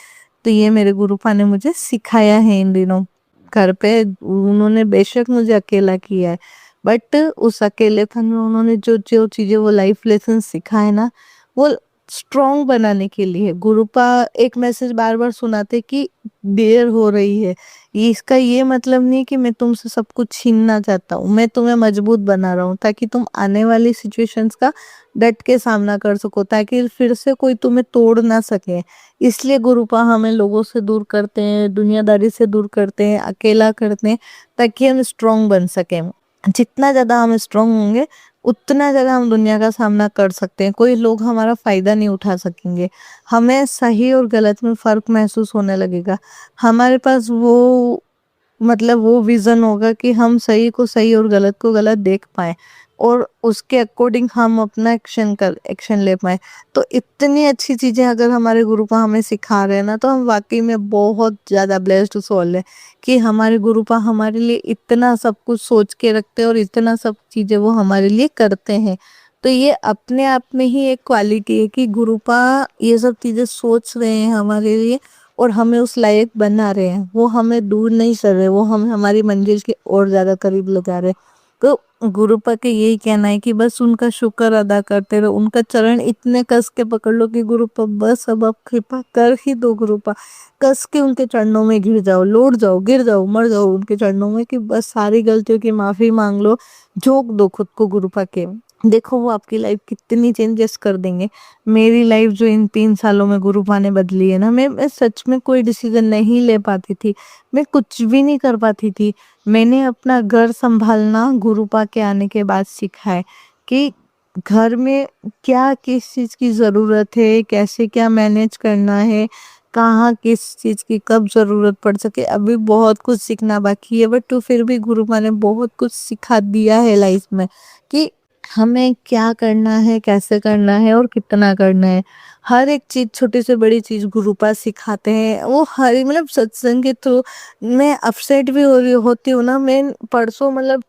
तो ये मेरे गुरुपा ने मुझे सिखाया है इन दिनों घर पे। उन्होंने बेशक मुझे अकेला किया है, बट उस अकेलेपन में उन्होंने जो जो चीज़ें वो लाइफ लेसन सिखाए ना, वो स्ट्रॉन्ग बनाने के लिए। गुरुपा एक मैसेज बार बार सुनाते कि देर हो रही है, ये इसका ये मतलब नहीं कि मैं तुमसे सब कुछ छीनना चाहता हूँ, मैं तुम्हें मजबूत बना रहा हूँ, ताकि तुम आने वाली सिचुएशंस का डट के सामना कर सको, ताकि फिर से कोई तुम्हें तोड़ ना सके। इसलिए गुरुपा हमें लोगों से दूर करते हैं, दुनियादारी से दूर करते हैं, अकेला करते हैं, ताकि हम स्ट्रॉन्ग बन सकें। जितना ज़्यादा हम स्ट्रॉन्ग होंगे, उतना ज़्यादा हम दुनिया का सामना कर सकते हैं। कोई लोग हमारा फ़ायदा नहीं उठा सकेंगे। हमें सही और गलत में फ़र्क महसूस होने लगेगा। हमारे पास वो विज़न होगा कि हम सही को सही और गलत को गलत देख पाएँ, और उसके अकॉर्डिंग हम अपना एक्शन ले पाएँ। तो इतनी अच्छी चीज़ें अगर हमारे गुरुपा हमें सिखा रहे हैं ना, तो हम वाक़ई में बहुत ज़्यादा ब्लेस्ड सोल है कि हमारे गुरुपा हमारे लिए इतना सब कुछ सोच के रखते हैं, और इतना सब चीज़ें वो हमारे लिए करते हैं। तो ये अपने आप में ही एक क्वालिटी है कि गुरुपा ये सब चीज़ें सोच रहे हैं हमारे लिए, और हमें उस लायक बना रहे हैं। वो हमें दूर नहीं कर रहे, वो हमें हमारी मंजिल के और ज़्यादा करीब लगा रहे हैं। तो गुरुपा के यही कहना है कि बस उनका शुक्र अदा करते रहो, उनका चरण इतने कस के पकड़ लो कि गुरुपा बस अब आप कृपा कर ही दो गुरुपा, कस के उनके चरणों में गिर जाओ, लौट जाओ, गिर जाओ, मर जाओ उनके चरणों में कि बस सारी गलतियों की माफी मांग लो, झोंक दो खुद को गुरुपा के। देखो वो आपकी लाइफ कितनी चेंजेस कर देंगे। मेरी लाइफ जो इन 3 सालों में गुरुपा ने बदली है ना, मैं सच में कोई डिसीजन नहीं ले पाती थी, मैं कुछ भी नहीं कर पाती थी। मैंने अपना घर संभालना गुरुपा के आने के बाद सीखा है कि घर में क्या किस चीज की जरूरत है, कैसे क्या मैनेज करना है, कहाँ किस चीज की कब जरूरत पड़ सके। अभी बहुत कुछ सीखना बाकी है, बट तो फिर भी गुरुपा ने बहुत कुछ सिखा दिया है लाइफ में कि हमें क्या करना है, कैसे करना है और कितना करना है। हर एक चीज, छोटी से बड़ी चीज गुरुपा सिखाते हैं। वो हर मतलब सत्संग के थ्रू मैं अपसेट भी हो रही होती हूँ ना, मैं परसों मतलब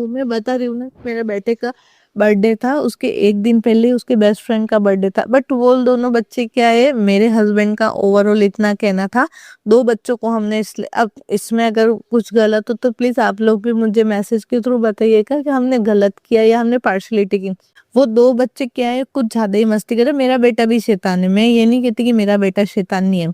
मैं बता रही हूँ ना, मेरे बेटे का बर्थडे था, उसके एक दिन पहले उसके बेस्ट फ्रेंड का बर्थडे था, बट वो दोनों बच्चे क्या है, मेरे हस्बैंड का ओवरऑल इतना कहना था, 2 बच्चों को हमने इसलिए, अब इसमें अगर कुछ गलत हो तो प्लीज आप लोग भी मुझे मैसेज के थ्रू बताइएगा कि हमने गलत किया या हमने पार्शलिटी की। वो 2 बच्चे क्या है, कुछ ज्यादा ही मस्ती करे। मेरा बेटा भी शैतान है, मैं ये नहीं कहती कि मेरा बेटा शैतान नहीं है।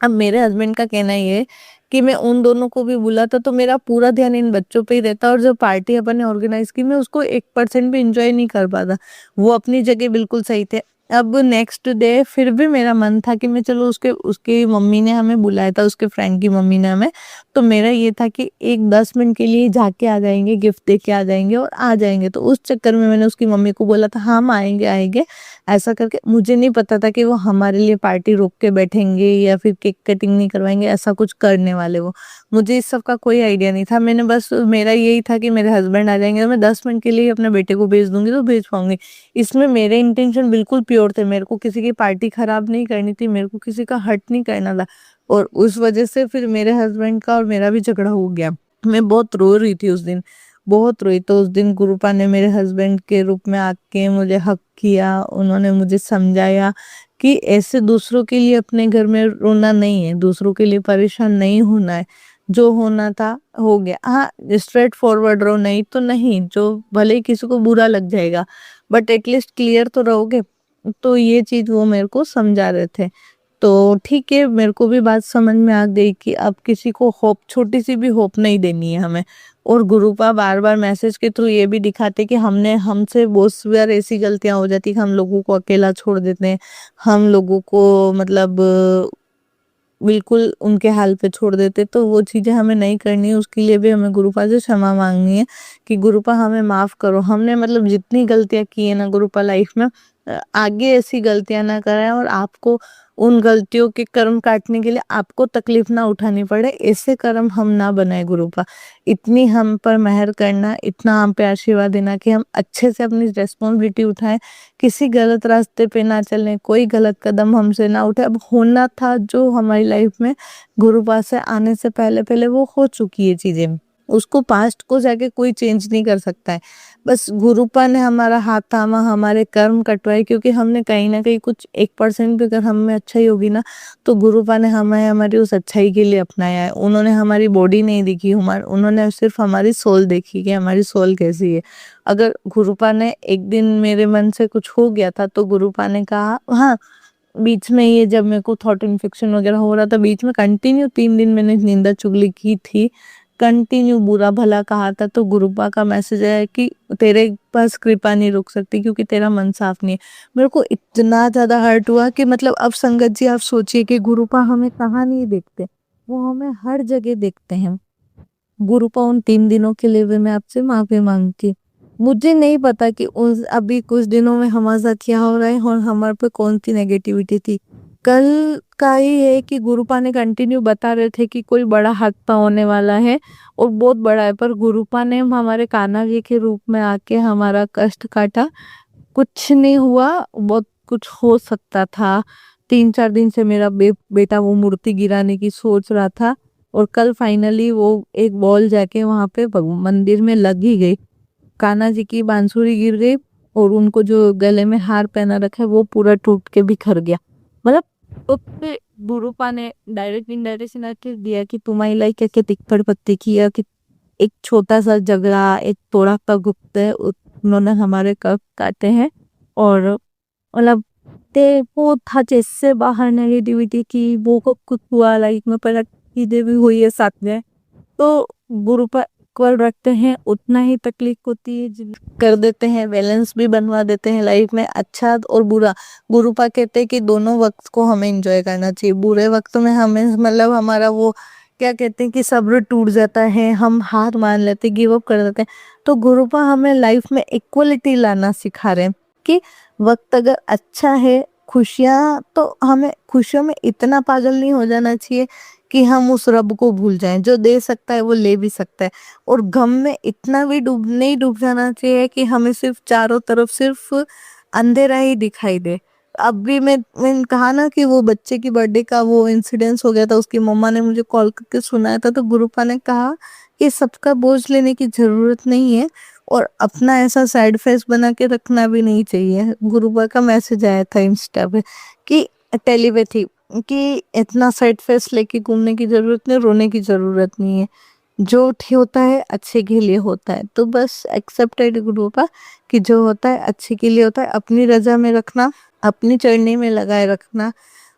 अब मेरे हस्बैंड का कहना ये है कि मैं उन दोनों को भी बुलाता तो मेरा पूरा ध्यान इन बच्चों पे ही रहता, और जो पार्टी अपन ने ऑर्गेनाइज की मैं उसको 1% भी इंजॉय नहीं कर पाता। वो अपनी जगह बिल्कुल सही थे। अब नेक्स्ट डे फिर भी मेरा मन था कि मैं चलो, उसके मम्मी ने हमें बुलाया था, उसके फ्रेंड की मम्मी ने हमें, तो मेरा ये था कि 10 मिनट के लिए जाके आ जाएंगे, गिफ्ट दे के आ जाएंगे और आ जाएंगे। तो उस चक्कर में मैंने उसकी मम्मी को बोला था हम आएंगे आएंगे ऐसा करके। मुझे नहीं पता था कि वो हमारे लिए पार्टी रोक के बैठेंगे या फिर केक कटिंग नहीं करवाएंगे, ऐसा कुछ करने वाले वो। मुझे इस सब का कोई आइडिया नहीं था। मैंने बस, मेरा यही था कि मेरे हस्बैंड आ जाएंगे तो मैं 10 मिनट के लिए अपने बेटे को भेज दूंगी तो भेज पाऊंगी। इसमें मेरे इंटेंशन बिल्कुल प्योर थे, मेरे को किसी की पार्टी खराब नहीं करनी थी, मेरे को किसी का हर्ट नहीं करना था। और उस वजह से फिर मेरे हस्बैंड का और मेरा भी झगड़ा हो गया। मैं बहुत रो रही थी उस दिन, बहुत रोई। तो उस दिन गुरुपा ने मेरे हस्बैंड के रूप में आके मुझे हक किया, उन्होंने मुझे समझाया कि ऐसे दूसरों के लिए अपने घर में रोना नहीं है, दूसरों के लिए परेशान नहीं होना है, जो होना था हो गया। हाँ, स्ट्रेट फॉरवर्ड रहो, नहीं तो नहीं, जो भले ही किसी को बुरा लग जाएगा बट एटलीस्ट क्लियर तो रहोगे। तो ये चीज वो मेरे को समझा रहे थे। तो ठीक है, मेरे को भी बात समझ में आ गई कि अब किसी को होप, छोटी सी भी होप नहीं देनी है हमें। और गुरुपा बार बार मैसेज के थ्रू ये भी दिखाते कि हमसे बहुत बार ऐसी गलतियां हो जाती कि हम लोगों को अकेला छोड़ देते हैं, हम लोगों को मतलब बिल्कुल उनके हाल पे छोड़ देते। तो वो चीजें हमें नहीं करनी है, उसके लिए भी हमें गुरुपा से क्षमा मांगनी है कि गुरुपा हमें माफ करो। हमने मतलब जितनी गलतियां की है ना गुरुपा लाइफ में, आगे ऐसी गलतियां ना कराएं और आपको उन गलतियों के कर्म काटने के लिए आपको तकलीफ ना उठानी पड़े, ऐसे कर्म हम ना बनाए गुरुपा। इतनी हम पर मेहर करना, इतना हम पे आशीर्वाद देना कि हम अच्छे से अपनी रेस्पॉन्सिबिलिटी उठाएं, किसी गलत रास्ते पे ना चलें, कोई गलत कदम हमसे ना उठे। अब होना था जो हमारी लाइफ में गुरुपा से आने से पहले पहले वो हो चुकी है चीजें, उसको पास्ट को जाके कोई चेंज नहीं कर सकता है। बस गुरुपा ने हमारा हाथ थामा, हमारे कर्म कटवाए, क्योंकि हमने कहीं ना कहीं कुछ 1% भी अगर हम में अच्छाई होगी ना तो गुरुपा ने हमें हमारी उस अच्छाई के लिए अपनाया है। उन्होंने हमारी बॉडी नहीं देखी, उन्होंने सिर्फ हमारी सोल देखी कि हमारी सोल कैसी है। अगर गुरुपा ने एक दिन मेरे मन से कुछ हो गया था तो गुरुपा ने कहा, हाँ बीच में ये जब मेरे को थॉट इन्फेक्शन वगैरह हो रहा था, बीच में कंटिन्यू 3 दिन मैंने निंदा चुगली की थी, कंटिन्यू बुरा भला कहा था, तो गुरुपा का मैसेज है कि तेरे पास कृपा नहीं रुक सकती क्योंकि तेरा मन साफ नहीं है। मेरे को इतना ज्यादा हर्ट हुआ कि मतलब अब संगत जी आप सोचिए कि गुरुपा हमें कहाँ नहीं देखते, वो हमें हर जगह देखते हैं। गुरुपा उन 3 दिनों के लिए भी मैं आपसे माफी मांगती हूँ। मुझे नहीं पता कि उस अभी कुछ दिनों में हमारे साथ क्या हो रहा है और हमारे पे कौन सी नेगेटिविटी थी। कल का ही है कि गुरुपा ने कंटिन्यू बता रहे थे कि कोई बड़ा हादसा होने वाला है और बहुत बड़ा है, पर गुरुपा ने हमारे कान्हा जी के रूप में आके हमारा कष्ट काटा। कुछ नहीं हुआ, बहुत कुछ हो सकता था। 3-4 दिन से मेरा बेटा वो मूर्ति गिराने की सोच रहा था और कल फाइनली वो एक बॉल जाके वहां पे मंदिर में लग ही गई। कान्हा जी की बांसुरी गिर गई और उनको जो गले में हार पहना रखा है वो पूरा टूट के बिखर गया। मतलब उसपे गुरुपा ने डायरेक्ट इनडायरेक्ट मैसेज दिया कि तुम्हारी लाइक क्या तिक्कड़ पत्ती की, या कि एक छोटा सा झगड़ा, एक थोड़ा सा गुप्त उन्होंने हमारे कब काटे हैं। और मतलब ते वो था जैसे बाहर नेगेटिविटी की, वो को कुछ हुआ लाइफ में, पर चीजें भी हुई है साथ में, तो गुरु पर इक्वल रखते हैं, उतना ही तकलीफ होती है कर देते हैं, बैलेंस भी बनवा देते हैं लाइफ में, अच्छा और बुरा। गुरुपा कहते हैं कि दोनों वक्त को हमें एंजॉय करना चाहिए। बुरे वक्त में हमें मतलब हमारा वो क्या कहते हैं कि सब्र टूट जाता है, हम हार मान लेते, गिव अप कर देते हैं। तो गुरुपा हमें लाइफ में इक्वलिटी लाना सिखा रहे हैं कि वक्त अगर अच्छा है, खुशियाँ, तो हमें खुशियों में इतना पागल नहीं हो जाना चाहिए कि हम उस रब को भूल जाएं, जो दे सकता है वो ले भी सकता है। और गम में इतना भी नहीं डूब जाना चाहिए कि हमें सिर्फ चारों तरफ सिर्फ अंधेरा ही दिखाई दे। अब भी मैंने कहा ना कि वो बच्चे की बर्थडे का वो इंसिडेंस हो गया था, उसकी मम्मा ने मुझे कॉल करके सुनाया था, तो गुरुपा ने कहा कि सबका बोझ लेने की जरूरत नहीं है और अपना ऐसा सैड फेस बना के रखना भी नहीं चाहिए। गुरुपा का मैसेज आया था इंस्टा पे कि टेलीपैथी कि इतना सैड फेस लेके घूमने की जरूरत नहीं, रोने की जरूरत नहीं है, जो होता है अच्छे के लिए होता है। तो बस एक्सेप्टेड गुरुपा कि जो होता है अच्छे के लिए होता है, अपनी रजा में रखना, अपनी चरनी में लगाए रखना।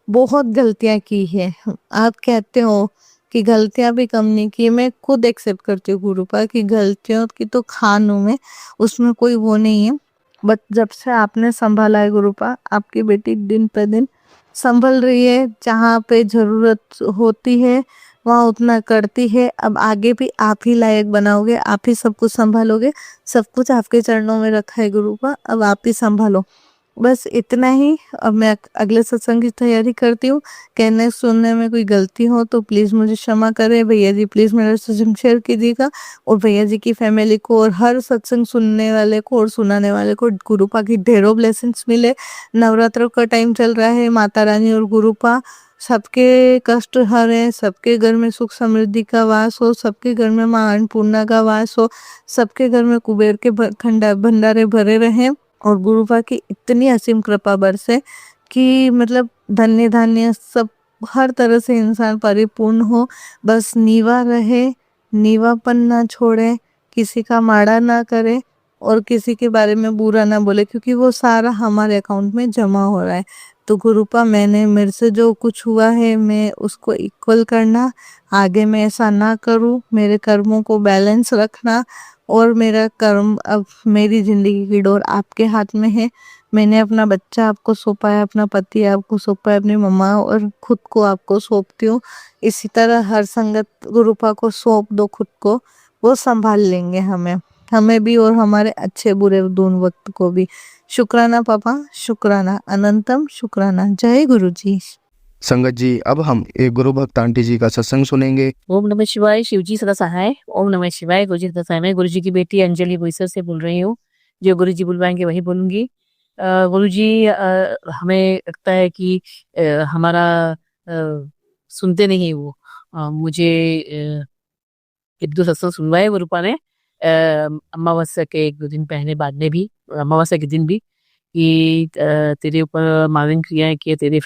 बहुत गलतियां की है, आप कहते हो कि गलतियां भी कम नहीं की, मैं खुद एक्सेप्ट करती हूँ गुरुपा कि गलतियों की तो खान हूँ मैं, उसमें कोई वो नहीं है। बट जब से आपने संभाला है गुरुपा, आपकी बेटी दिन पे दिन संभल रही है, जहाँ पे जरूरत होती है वहाँ उतना करती है। अब आगे भी आप ही लायक बनाओगे, आप ही सब कुछ संभालोगे, सब कुछ आपके चरणों में रखा है गुरुपा, अब आप ही संभालो। बस इतना ही। अब मैं अगले सत्संग की तैयारी करती हूँ। कहने सुनने में कोई गलती हो तो प्लीज़ मुझे क्षमा करें भैया जी, प्लीज़ मेरा सत्संग शेयर कीजिएगा, और भैया जी की फैमिली को और हर सत्संग सुनने वाले को और सुनाने वाले को गुरुपा की ढेरों ब्लेसिंग्स मिले। नवरात्रों का टाइम चल रहा है, माता रानी और गुरुपा सबके कष्ट हरे, सबके घर में सुख समृद्धि का वास हो, सबके घर में मां अन्नपूर्णा का वास हो, सबके घर में कुबेर के भंडारे भरे रहें, और गुरुपा की इतनी असीम कृपा बरसे कि मतलब धन्य धान्य सब हर तरह से इंसान परिपूर्ण हो। बस नीवा रहे, नीवापन ना छोड़े, किसी का माड़ा ना करे और किसी के बारे में बुरा ना बोले, क्योंकि वो सारा हमारे अकाउंट में जमा हो रहा है। तो गुरुपा मैंने मेरे से जो कुछ हुआ है मैं उसको इक्वल करना, आगे मैं ऐसा ना करूं, मेरे कर्मों को बैलेंस रखना, और मेरा कर्म अब मेरी जिंदगी की डोर आपके हाथ में है। मैंने अपना बच्चा आपको सौंपा है, अपना पति आपको सौंपा है, अपनी मम्मा और खुद को आपको सौंपती हूँ। इसी तरह हर संगत गुरुपा को सौंप दो खुद को, वो संभाल लेंगे हमें भी और हमारे अच्छे बुरे दोनों वक्त को भी। शुक्राना पापा, शुक्राना, अनंतम शुक्राना। जय गुरु जी। संगत जी, अब हम एक गुरु भक्त आंटी जी का सत्संग सुनेंगे। ओम नमः शिवाय, शिवजी सदा सहाय। ओम नमः शिवाय, गुरुजी सदा सहाय। मैं गुरुजी की बेटी अंजलि बोईसर से बोल रही हूँ। जो गुरुजी बुलवाएंगे वही बोलूंगी। गुरुजी हमें लगता है कि हमारा सुनते नहीं वो। मुझे एक दो सत्संग सुनवाए गुरुपा ने, अमावस्या के एक दो दिन पहले, बाद में भी, अमावस्या के दिन भी, कि तेरे ऊपर मारण क्रियाएं की है, तेरे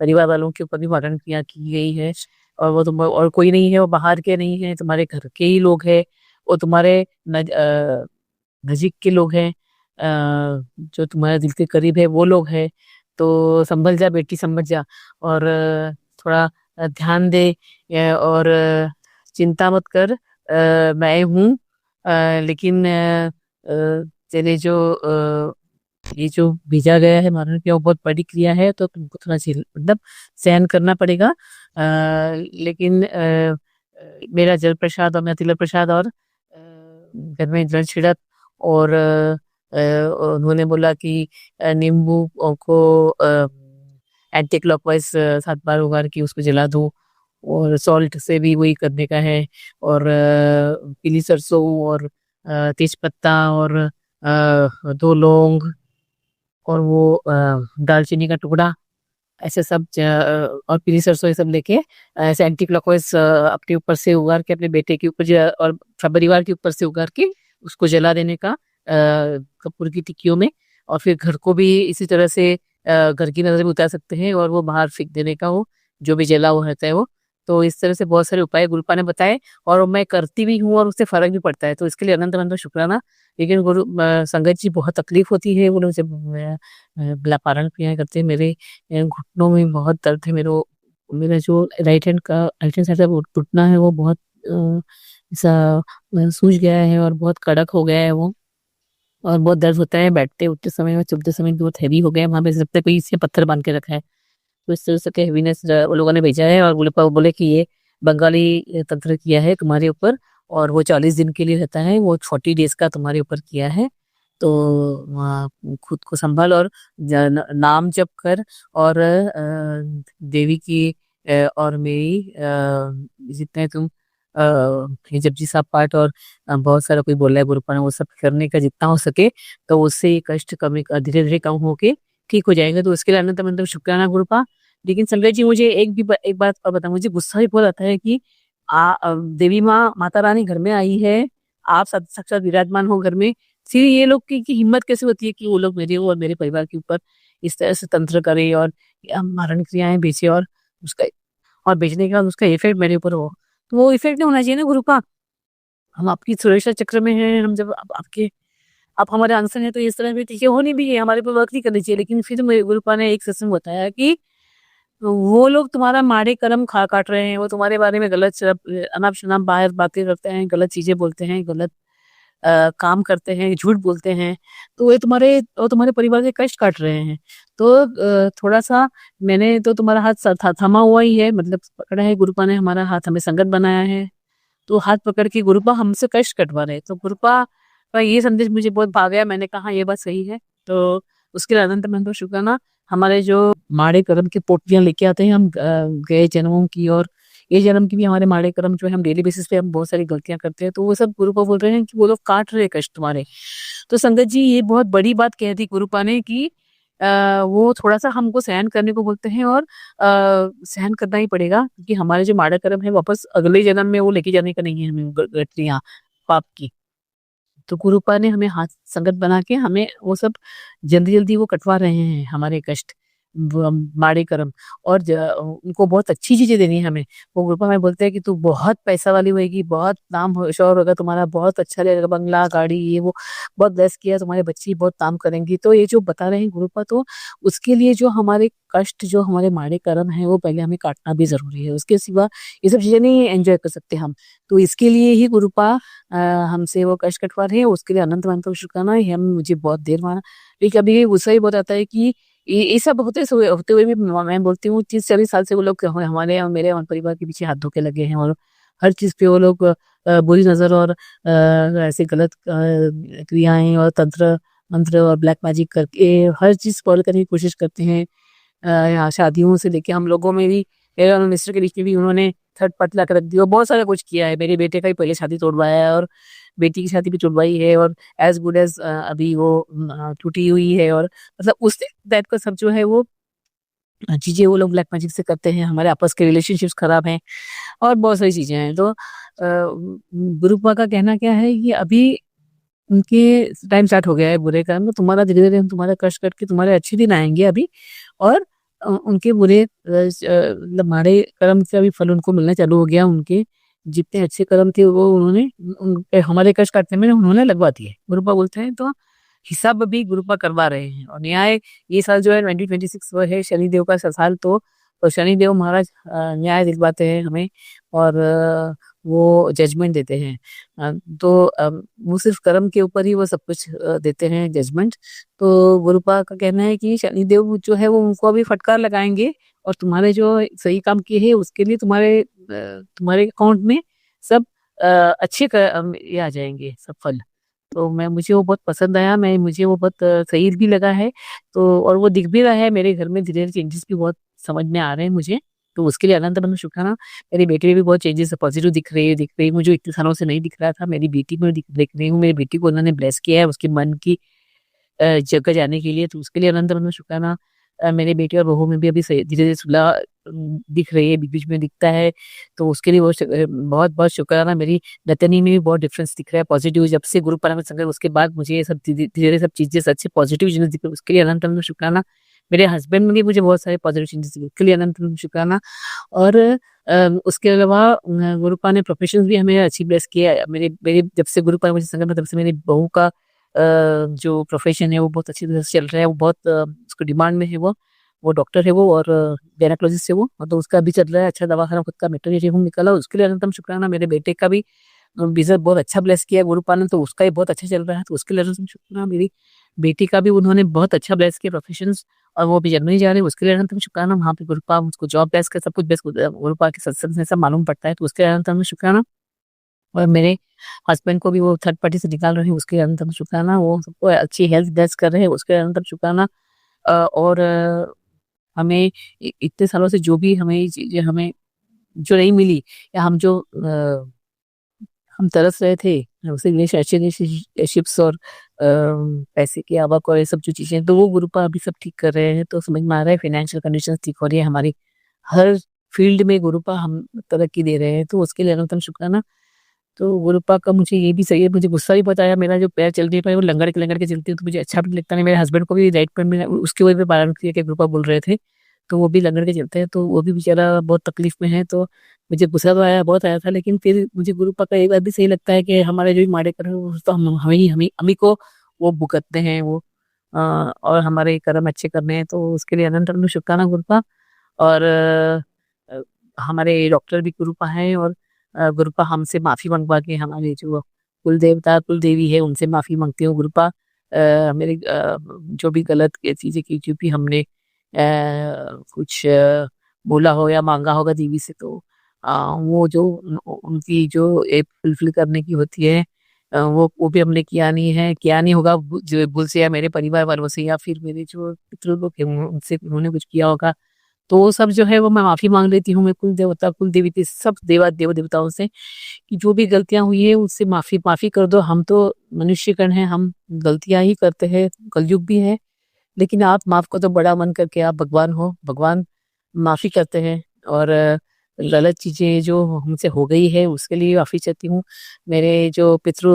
परिवार वालों के ऊपर भी मारण क्रिया की गई है, और वो तुम और कोई नहीं है, वो बाहर के नहीं है, तुम्हारे घर के ही लोग हैं, वो तुम्हारे नजीक के लोग हैं, जो तुम्हारे दिल के करीब है वो लोग हैं। तो संभल जा बेटी, समझ जा, और थोड़ा ध्यान दे, और चिंता मत कर, मैं हूँ। लेकिन तेरे जो ये जो भेजा गया है मारण क्रिया, वो बहुत बड़ी क्रिया है, तो तुमको थोड़ा मतलब सहन करना पड़ेगा। लेकिन मेरा जल प्रसाद और मेरा तिल प्रसाद और घर में जल छिड़क, और उन्होंने बोला कि नींबू को एंटी क्लॉकवाइज 7 बार उगाड़ के उसको जला दो, और सॉल्ट से भी वही करने का है, और पीली सरसों और तेज पत्ता और 2 लौंग और वो दालचीनी का टुकड़ा, ऐसे सब और पीली सरसों ये सब लेके ऐसे एंटी क्लॉकवाइज अपने ऊपर से उगाड़ के, अपने बेटे के ऊपर और परिवार के ऊपर से उगाड़ के उसको जला देने का कपूर की टिक्कियों में। और फिर घर को भी इसी तरह से घर की नजर में उतार सकते हैं, और वो बाहर फेंक देने का, वो जो भी जला हुआ रहता है वो। तो इस तरह से बहुत सारे उपाय गुरुपा ने बताए और मैं करती भी हूँ और उससे फ़र्क भी पड़ता है, तो इसके लिए अनंत-अनंत शुक्राना। लेकिन संगत जी बहुत तकलीफ़ होती है, वो लोग जब पारण क्रियाएँ करते हैं, मेरे घुटनों में बहुत दर्द है, मेरा जो राइट हैंड साइड का घुटना है वो बहुत ऐसा सूज गया है और बहुत कड़क हो गया है वो, और बहुत दर्द होता है बैठते-उठते समय और चलते समय भी बहुत हेवी हो गया है, वहाँ पे ऐसा लगता है कोई इसने पत्थर बाँध के रखा है। तो इस तरह से के हेवीनेस वो लोगों ने भेजा है और बोले कि ये बंगाली तंत्र किया है तुम्हारे ऊपर और वो 40 दिन के लिए रहता है, वो 40 डेज़ का तुम्हारे ऊपर किया है। तो खुद को सँभाल और नाम जप कर और देवी की और मेरी जितने तुम ये जपजी साहब पाठ और बहुत सारा कोई बोला है गुरुपा ने, वो सब करने का जितना हो सके, तो उससे ये कष्ट कमी धीरे-धीरे कम होके ठीक हो जाएगा। तो उसके लिए अनंत-अनंत शुक्राना गुरुपा। लेकिन संगत जी मुझे एक बात और बताओ, मुझे गुस्सा भी बहुत आता है कि देवी माँ माता रानी घर में आई है, आप साक्षात विराजमान हो घर में, फिर ये लोग की हिम्मत कैसे होती है कि वो लोग मेरे और मेरे परिवार के ऊपर इस तरह से तंत्र करे और मारण क्रियाएँ भेजे और उसका और भेजने के बाद उसका इफ़ेक्ट मेरे ऊपर हो। तो वो इफ़ेक्ट नहीं होना चाहिए ना गुरुपा। हम आपकी सुरक्षा चक्र में हैं, हम जब आप हमारे अंश हैं, तो इस तरह भी चीज़ें होनी भी है, हमारे पे वर्क नहीं करनी चाहिए। लेकिन फिर मेरे गुरुपा ने एक सत्संग बताया कि वो लोग तुम्हारा माड़े कर्म काट रहे हैं, वो तुम्हारे बारे में गलत अनाप-शनाप बाहर बातें करते हैं, गलत चीज़ें बोलते हैं, गलत काम करते हैं, झूठ बोलते हैं, तो वो तुम्हारे परिवार के कष्ट काट रहे हैं। तो थोड़ा-सा मैंने तो तुम्हारा हाथ थमा हुआ ही है, मतलब पकड़ा है गुरुपा ने हमारा हाथ, हमें संगत बनाया है, तो हाथ पकड़ के गुरुपा हमसे कष्ट कटवा रहे हैं। तो गुरुपा का ये संदेश मुझे बहुत भा गया, मैंने कहा ये बात सही है। तो उसके लिए अनंत-अनंत शुक्राना। हमारे जो माड़े कर्म की पोटलियाँ लेके आते हैं हम गए जन्मों की और ये जन्म की भी हमारे माड़े कर्म जो है, हम डेली बेसिस पे हम बहुत सारी गलतियाँ करते हैं, तो वो सब गुरुपा बोल रहे हैं कि वो लोग काट रहे हैं कष्ट तुम्हारे। तो संगत जी ये बहुत बड़ी बात कह दी गुरुपा ने कि वो थोड़ा-सा हमको सहन करने को बोलते हैं और सहन करना ही पड़ेगा, क्योंकि हमारे जो माड़ा कर्म है वापस अगले जन्म में वो लेके जाने का नहीं है हमें गठरियाँ पाप की। तो गुरुपा ने हमें हाथ संगत बना के हमें वो सब जल्दी-जल्दी वो कटवा रहे हैं हमारे कष्ट, माड़े कर्म और उनको बहुत अच्छी चीज़ें देनी है हमें। वो गुरुपा हमें बोलते हैं कि तू बहुत पैसा वाली होएगी, बहुत नाम शौहर होगा तुम्हारा, बहुत अच्छा रहेगा, बंगला, गाड़ी, ये वो, बहुत ब्लेस किया, तुम्हारे बच्चे बहुत काम करेंगी। तो ये जो बता रहे हैं गुरुपा, तो उसके लिए जो हमारे कष्ट, जो हमारे माड़े कर्म हैं, वो पहले हमें काटना भी ज़रूरी है। उसके सिवा ये सब चीज़ें नहीं एन्जॉय कर सकते हम। तो इसके लिए ही गुरुपा हमसे वो कष्ट कटवा रहे हैं, उसके लिए अनंत-अनंत शुक्राना है। हम मुझे बहुत देर माना, लेकिन कभी गुस्सा ही बहुत आता है कि ये सब होते हुए भी मैं बोलती हूँ 30-40 साल से वो लोग हमारे और मेरे और परिवार के पीछे हाथ धो के लगे हैं और हर चीज़ पे वो लोग बुरी नज़र और ऐसे गलत क्रियाएँ और तंत्र मंत्र और ब्लैक मैजिक करके हर चीज़ फॉलो करने की कोशिश करते हैं। यहाँ शादियों से लेके हम लोगों में भी, मेरे और मिस्टर के बीच में भी उन्होंने थर्ड पार्टी ला के रख दी और बहुत सारा कुछ किया है। मेरे बेटे का ही पहले शादी तोड़वाया है और बेटी की शादी भी तुड़वाई है और एज़ गुड एज़ अभी वो टूटी हुई है और मतलब उस टाइप का सब जो है वो चीज़ें वो लोग ब्लैक मैजिक से करते हैं। हमारे आपस के रिलेशनशिप्स खराब हैं और बहुत सारी चीज़ें हैं। तो गुरुपा का कहना क्या है कि अभी उनके टाइम स्टार्ट हो गया है बुरे कर्म, तो तुम्हारा धीरे-धीरे हम तुम्हारा कष्ट करके तुम्हारे अच्छे दिन आएँगे अभी और उनके बुरे मतलब माड़े कर्म से अभी फल उनको मिलना चालू हो गया। उनके जितने अच्छे कर्म थे वो उन्होंने हमारे कष्ट काटने में उन्होंने लगवा दिए। गुरुपा बोलते हैं तो हिसाब अभी गुरुपा करवा रहे हैं और न्याय ये साल जो है 2026 वो है शनिदेव का साल, तो शनिदेव महाराज न्याय दिलवाते हैं हमें और वो जजमेंट देते हैं। तो वो सिर्फ कर्म के ऊपर ही वो सब कुछ देते हैं जजमेंट। तो गुरुपा का कहना है कि शनिदेव जो है वो उनको अभी फटकार लगाएंगे और तुम्हारे जो सही काम किए हैं उसके लिए तुम्हारे अकाउंट में सब अच्छे ये आ जाएंगे सब फल। तो मुझे वो बहुत पसंद आया, मुझे वो बहुत सही भी लगा है। तो और वो दिख भी रहा है मेरे घर में, धीरे-धीरे चेंजेस भी बहुत समझ में आ रहे हैं मुझे। तो उसके लिए अनंत-अनंत शुक्राना। मेरी बेटी में भी बहुत चेंजेस पॉजिटिव दिख रही है, मुझे इतने सालों से नहीं दिख रहा था। मेरी बेटी में देख रही हूँ, मेरी बेटी को उन्होंने ब्लेस किया है उसके मन की जगह जाने के लिए, तो उसके लिए अनंत-अनंत शुक्राना। मेरे बेटे और बहू में भी अभी धीरे-धीरे सुलह दिख रही है, बीच-बीच में दिखता है, तो उसके लिए बहुत-बहुत शुक्राना। मेरी नतनी में भी बहुत डिफरेंस दिख रहा है पॉजिटिव, जब से गुरु परम संगत उसके बाद मुझे ये सब धीरे-धीरे सब चीज़ें सच्चे पॉजिटिव चीज़ें दिख रही है, उसके लिए अनंत-अनंत शुक्राना। मेरे हस्बैंड में भी मुझे बहुत सारे पॉजिटिव चेंजेस दिखे, उसके लिए अनंत शुक्राना। और उसके अलावा गुरुपा ने प्रोफेशंस भी हमें अच्छी ब्लेस किया है। मेरे मेरे जब से गुरुपा ने मुझे संगत में, तब से मेरी बहू का जो प्रोफेशन है वो बहुत अच्छी तरह से चल रहा है। वो बहुत उसको डिमांड में है। वो डॉक्टर है वो, और गायनेकोलॉजिस्ट है वो, तो उसका भी चल रहा है अच्छा दवाखाना, खुद का मेटरनिटी होम निकाला, उसके लिए अनंतम शुक्राना। मेरे बेटे का भी बिजनेस बहुत अच्छा ब्लेस किया गुरुपा ने, तो उसका ही बहुत अच्छा चल रहा है, तो उसके लिए अनंतम शुक्राना। मेरी बेटी का भी उन्होंने बहुत अच्छा ब्लेस किया प्रोफेशंस, और वो भी जर्मनी जा रहे हैं, उसके लिए अनंतम शुक्राना। वहाँ पे गुरुपा उसको जॉब ब्लेस कर, सब कुछ ब्लेस गुरुपा के सत्संग से सब मालूम पड़ता है, तो उसके लिए अनंतम शुक्राना। और मेरे हस्बैंड को भी वो थर्ड पार्टी से निकाल रहे हैं, उसके लिए अनंतम शुक्राना। वो सबको अच्छी हेल्थ ब्लेस कर रहे हैं, उसके लिए अनंतम शुक्राना। और हमें इतने सालों से जो भी हमें चीजें हमें जो नहीं मिली, या हम तरस रहे थे उसे रिलेशनशिप्स और पैसे के आवक और ये सब जो चीजें, तो वो गुरुपा अभी सब ठीक कर रहे हैं, तो समझ में आ रहा है फाइनेंशियल कंडीशन ठीक हो रही है हमारी, हर फील्ड में गुरुपा हम तरक्की दे रहे हैं, तो उसके लिए अनंतम शुक्राना। तो गुरुपा का मुझे ये भी सही है, मुझे गुस्सा भी बताया, मेरा जो पैर चल नहीं पाए वो लंगड़ के चलती है, तो मुझे अच्छा भी लगता नहीं। मेरे हस्बैंड को भी राइट पैर में उसकी वजह पे पालन किया कि गुरुपा बोल रहे थे, तो वो भी लंगड़ के चलते हैं, तो वो भी बेचारा बहुत तकलीफ में है। तो मुझे गुस्सा तो आया, बहुत आया था, लेकिन फिर मुझे गुरुपा का एक बात भी सही लगता है कि हमारे जो भी माड़े कर्म है, वो तो हमें को वो भुगतते हैं वो, और हमारे कर्म अच्छे करने हैं, तो उसके लिए अनंत अनंत शुक्राना गुरुपा। और हमारे डॉक्टर भी गुरुपा हैं, और गुरुपा हमसे माफी मंगवा के हमारे जो कुल देवता कुल देवी है उनसे माफी मांगती हूँ गुरुपा। मेरे जो भी गलत चीजें की, जो भी हमने कुछ बोला हो या मांगा होगा देवी से, तो वो जो उनकी जो एक फुलफिल करने की होती है, वो भी हमने किया नहीं होगा जो भूल से, या मेरे परिवार वालों से, या फिर मेरे जो पितृ लोग हैं उनसे उन्होंने कुछ किया होगा, तो वो सब जो है वो मैं माफी मांग लेती हूँ। मैं कुल देवता कुल देवी सब देवताओं से कि जो भी गलतियां हुई है उससे माफी माफी कर दो। हम तो मनुष्यगण हैं, हम गलतियां ही करते हैं, कलयुग भी है, लेकिन आप माफ कर दो, बड़ा मन करके आप भगवान हो, भगवान माफी करते हैं। और गलत चीजें जो हमसे हो गई है उसके लिए माफी चाहती हूँ। मेरे जो पितृ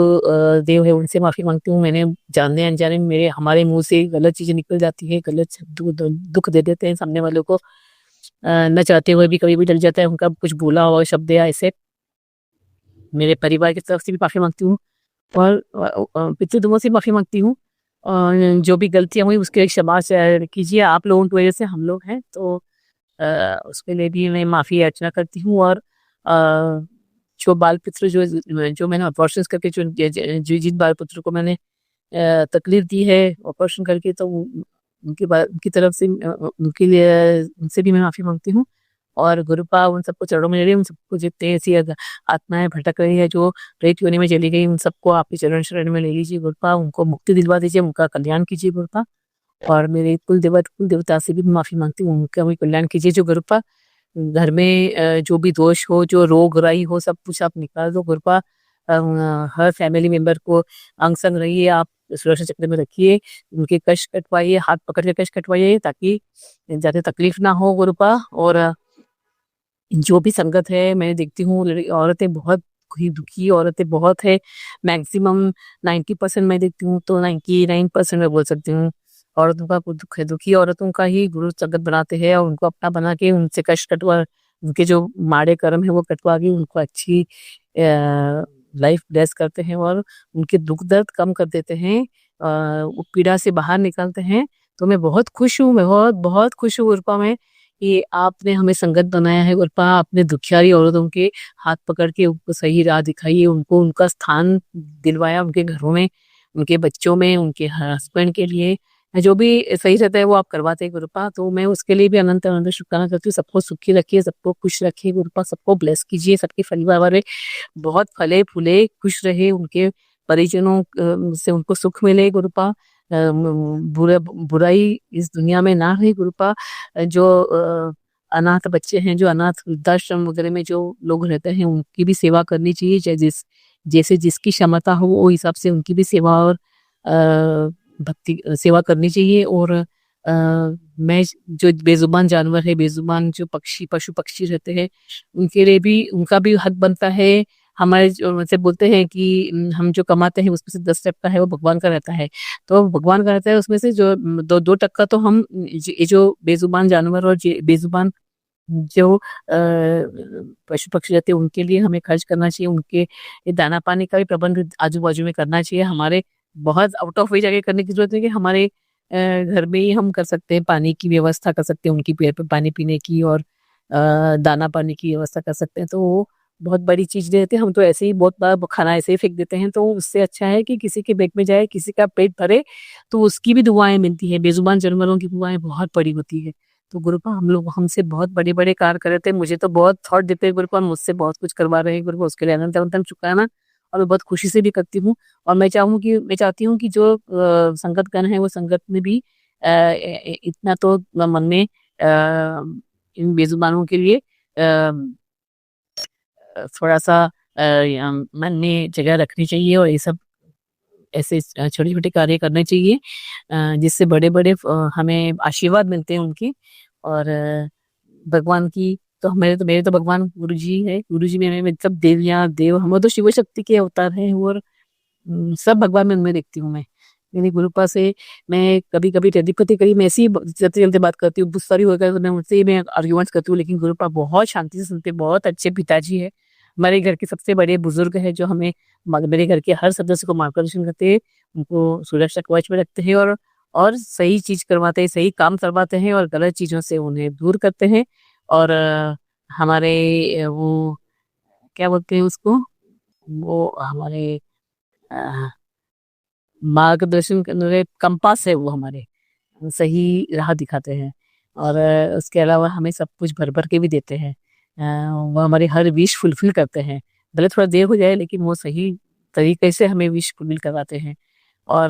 देव है उनसे माफी मांगती हूँ। मैंने जानने अनजाने में हमारे मुंह से गलत चीजें निकल जाती है, गलत दुख दे देते हैं सामने वालों को, न चाहते हुए भी कभी भी डर जाता है उनका कुछ बोला हुआ शब्द या ऐसे। मेरे परिवार की तरफ से भी माफी मांगती हूँ, और पितृदेवों से माफी मांगती हूँ, और जो भी गलतियां हुई उसके लिए क्षमा कीजिए, आप लोगों की वजह से हम लोग हैं, तो उसके लिए भी मैं माफी याचना करती हूँ। और जो बाल पितृ जो मैंने ऑपरेशन करके जिन बाल पुत्र को मैंने तकलीफ दी है ऑपरेशन करके, तो उनकी तरफ से उनके लिए उनसे भी मैं माफी मांगती हूँ। और गुरुपा उन सबको चरणों में ले रही, उन सबको जितने ऐसी आत्माएं भटक रही है जो प्रेत योनि में चली गई, उन सबको आपके चरण शरण में ले लीजिए गुरुपा, उनको मुक्ति दिलवा दीजिए, उनका कल्याण कीजिए गुरुपा। और मेरे कुल देवता से भी माफी मांगती हूँ, उनका भी कल्याण कीजिए जो गुरुपा। घर में जो भी दोष हो, जो रोग राई हो, सब कुछ आप निकाल दो गुरुपा। हर फैमिली मेंबर को अंग संग रहिए, आप सुरक्षा चक्र में रखिए, उनके कष्ट कटवाइए, हाथ पकड़ के कष्ट कटवाइए, ताकि ज्यादा तकलीफ ना हो गुरुपा। और जो भी संगत है मैं देखती हूँ, औरतें बहुत ही दुखी औरतें बहुत है, मैक्सिमम 90% मैं देखती हूँ, तो 99% मैं बोल सकती हूँ औरतों का कुछ दुख है, दुखी औरतों का ही गुरु संगत बनाते हैं, और उनको अपना बना के उनसे कष्ट कटवा, उनके जो माड़े कर्म है वो कटवा के उनको अच्छी लाइफ ब्लेस करते हैं, और उनके दुख दर्द कम कर देते हैं, वो पीड़ा से बाहर निकलते हैं। तो मैं बहुत खुश हूँ, मैं बहुत बहुत खुश हूँ गुरुपा में कि आपने हमें संगत बनाया है गुरुपा, आपने दुखियारी औरतों के हाथ पकड़ के उनको सही राह दिखाई, उनको उनका स्थान दिलवाया उनके घरों में, उनके बच्चों में, उनके हस्बैंड के लिए जो भी सही रहता है वो आप करवाते हैं गुरुपा। तो मैं उसके लिए भी अनंत अनंत शुक्राना करती हूँ। सबको सुखी रखिए, सबको खुश रखिए गुरुपा, सबको ब्लेस कीजिए, सबके परिवार वाले बहुत फले फूले खुश रहे, उनके परिजनों से उनको सुख मिले गुरुपा, बुराई इस दुनिया में ना रहे गुरुपा। जो अनाथ बच्चे हैं, जो अनाथ वृद्धाश्रम वगैरह में जो लोग रहते हैं, उनकी भी सेवा करनी चाहिए, जैसे जिसकी क्षमता हो वो हिसाब से उनकी भी सेवा और भक्ति सेवा करनी चाहिए। और मैं जो बेजुबान जानवर है, बेजुबान जो पशु पक्षी रहते हैं, उनके लिए भी उनका भी हक बनता है हमारे जो से बोलते हैं कि हम जो कमाते हैं उसमें से 10% है वो भगवान का रहता है। तो भगवान का रहता है उसमें से जो 2% तो हम ये जो बेजुबान जानवर और बेजुबान जो पशु पक्षी रहते हैं उनके लिए हमें खर्च करना चाहिए। उनके ये दाना पानी का भी प्रबंध आजू बाजू में करना चाहिए। हमारे बहुत आउट ऑफ वे जगह करने की जरूरत है कि हमारे घर में ही हम कर सकते हैं, पानी की व्यवस्था कर सकते हैं, उनकी पेड़ पे पानी पीने की और दाना पानी की व्यवस्था कर सकते हैं। तो वो बहुत बड़ी चीज रहती है। हम तो ऐसे ही बहुत बार खाना ऐसे ही फेंक देते हैं। तो उससे अच्छा है कि किसी के पेट में जाए, किसी का पेट भरे, तो उसकी भी दुआएं मिलती है। बेजुबान जानवरों की दुआएं बहुत बड़ी होती है। तो गुरुपा हम लोग हमसे बहुत बड़े बड़े कार्य कर रहे थे। मुझे तो बहुत थॉट देते हैं गुरुपा, मुझसे बहुत कुछ करवा रहे हैं गुरुपा, उसके लिए अनंत अनंत शुक्राना। और मैं बहुत खुशी से भी करती हूँ। और मैं चाहती हूँ कि जो संगतगण है वो संगत में भी इतना तो मन में इन बेजुबानों के लिए थोड़ा सा मन में जगह रखनी चाहिए और ये सब ऐसे छोटे छोटे कार्य करने चाहिए जिससे बड़े बड़े हमें आशीर्वाद मिलते हैं उनके। और भगवान की तो मेरे तो भगवान गुरु जी है। गुरु जी में सब देवियां देव, हम तो शिव शक्ति के अवतार हैं और सब भगवान में उनमें देखती हूँ मैं। मेरी गुरुपा से मैं कभी कभी अधिपति करी मैं ऐसी चलते चलते बात करती हूँ, गुस्सा भी होगा तो मैं उनसे ही मैं आर्ग्यूमेंट्स करती हूँ। लेकिन गुरुपा बहुत शांति से सुनते, बहुत अच्छे पिताजी है, हमारे घर के सबसे बड़े बुजुर्ग है जो हमें मेरे घर के हर सदस्य को मार्गदर्शन करते हैं, उनको सुरक्षा कवच में रखते हैं और सही चीज करवाते हैं, सही काम करवाते हैं और गलत चीजों से उन्हें दूर करते हैं। और हमारे वो क्या बोलते हैं उसको, वो हमारे मार्गदर्शन करने कंपास है, वो हमारे सही राह दिखाते हैं। और उसके अलावा हमें सब कुछ भर भर के भी देते हैं। वो हमारे हर विश फुलफिल करते हैं, भले थोड़ा देर हो जाए लेकिन वो सही तरीके से हमें विश फुलफिल करवाते हैं। और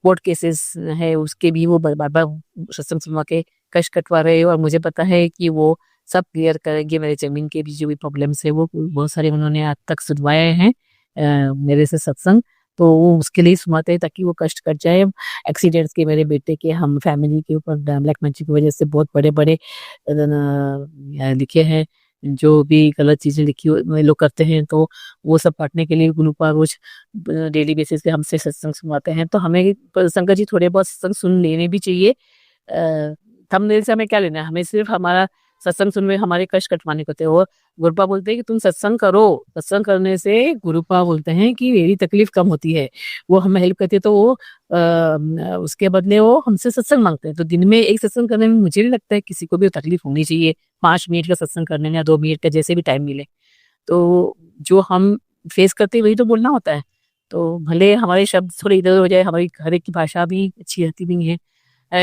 कोर्ट केसेस है उसके भी वो बार बार सत्संग सुनवा के कष्ट कटवा रहे हैं और मुझे पता है कि वो सब क्लियर करेंगे। मेरे जमीन के भी जो भी प्रॉब्लम्स है वो बहुत सारे उन्होंने आज तक सुनवाए हैं मेरे से सत्संग। तो वो उसके लिए सुनाते हैं ताकि वो कष्ट कट जाए। एक्सीडेंट्स के मेरे बेटे के हम फैमिली के ऊपर ब्लैक मैजिक की वजह से बहुत बड़े बड़े लिखे हैं, जो भी गलत चीजें लिखी लोग करते हैं तो वो सब काटने के लिए गुरुपा रोज डेली बेसिस पे हमसे सत्संग सुनवाते हैं। तो हमें संगत जी थोड़े बहुत सत्संग सुन लेने भी चाहिए। थंबनेल से हमें क्या लेना है, हमें सिर्फ हमारा सत्संग सुनने हमारे कष्ट कटवाने को होते हैं। और गुरुपा बोलते हैं कि तुम सत्संग करो, सत्संग करने से गुरुपा बोलते हैं कि मेरी तकलीफ कम होती है। वो हमें हेल्प करती है तो वो उसके बदले वो हमसे सत्संग मांगते हैं। तो दिन में एक सत्संग करने में मुझे नहीं लगता है किसी को भी तकलीफ होनी चाहिए। 5 मिनट का सत्संग करने में या 2 मिनट का जैसे भी टाइम मिले, तो जो हम फेस करते हैं वही तो बोलना होता है। तो भले हमारे शब्द थोड़े इधर हो जाए, हमारी घर की भाषा भी अच्छी रहती नहीं है,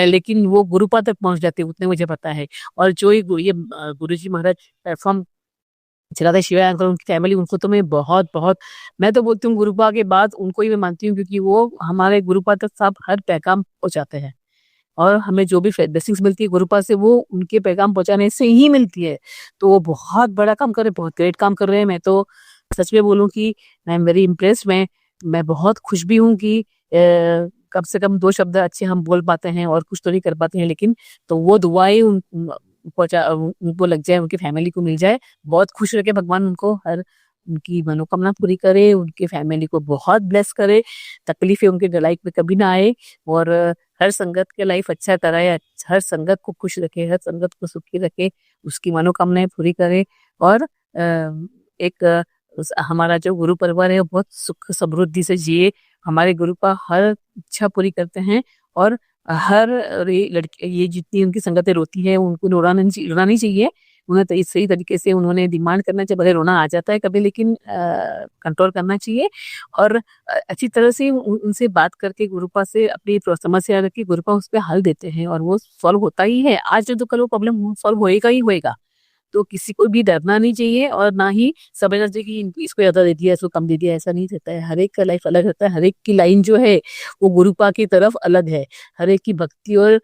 लेकिन वो गुरुपा तक पहुंच जाते उतने मुझे पता है। और जो ये गुरुजी महाराज प्लेटफॉर्म चलाते शिवाय अंकल उनकी फैमिली, उनको तो मैं बहुत बहुत मैं तो बोलती हूँ गुरुपा के बाद उनको ही मैं मानती हूँ, क्योंकि वो हमारे गुरुपा तक सब हर पैगाम पहुंचाते हैं। और हमें जो भी ब्लेसिंग्स मिलती है गुरुपा से वो उनके पैगाम पहुंचाने से ही मिलती है। तो वो बहुत बड़ा काम कर रहे हैं, बहुत ग्रेट काम कर रहे हैं। मैं तो सच में बोलूँ कि आई एम वेरी इम्प्रेस्ड। मैं बहुत खुश भी हूँ कि कम से कम 2 शब्द अच्छे हम बोल पाते हैं और कुछ तो नहीं कर पाते हैं, लेकिन तो वो दुआएं उनको लग जाए, उनकी फैमिली को मिल जाए। बहुत खुश रखे भगवान उनको, हर उनकी मनोकामना पूरी करे, उनके फैमिली को बहुत ब्लेस करे, तकलीफें उनके लाइफ में कभी ना आए और हर संगत के लाइफ अच्छा कराए, हर संगत को खुश रखे, हर संगत को सुखी रखे, उसकी मनोकामनाएं पूरी करे। और एक हमारा जो गुरु परिवार है वो बहुत सुख समृद्धि से जिए। हमारे गुरुपा हर इच्छा पूरी करते हैं और हर लड़की ये जितनी उनकी संगतें रोती है उनको रोना नहीं चाहिए। उन्हें तो सही तरीके से उन्होंने डिमांड करना चाहिए, भले रोना आ जाता है कभी, लेकिन कंट्रोल करना चाहिए। और अच्छी तरह से उनसे बात करके गुरुपा से अपनी समस्या रखी, गुरुपा उस पर हल देते हैं और वो सॉल्व होता ही है। आज तो कल वो प्रॉब्लम सॉल्व होएगा ही होएगा। तो किसी को भी डरना नहीं चाहिए और ना ही समझना चाहिए कि इसको ज्यादा दे दिया, इसको कम दे दिया, ऐसा नहीं रहता है। हर एक का लाइफ अलग रहता है, हर एक की लाइन जो है वो गुरुपा की तरफ अलग है। हर एक की भक्ति और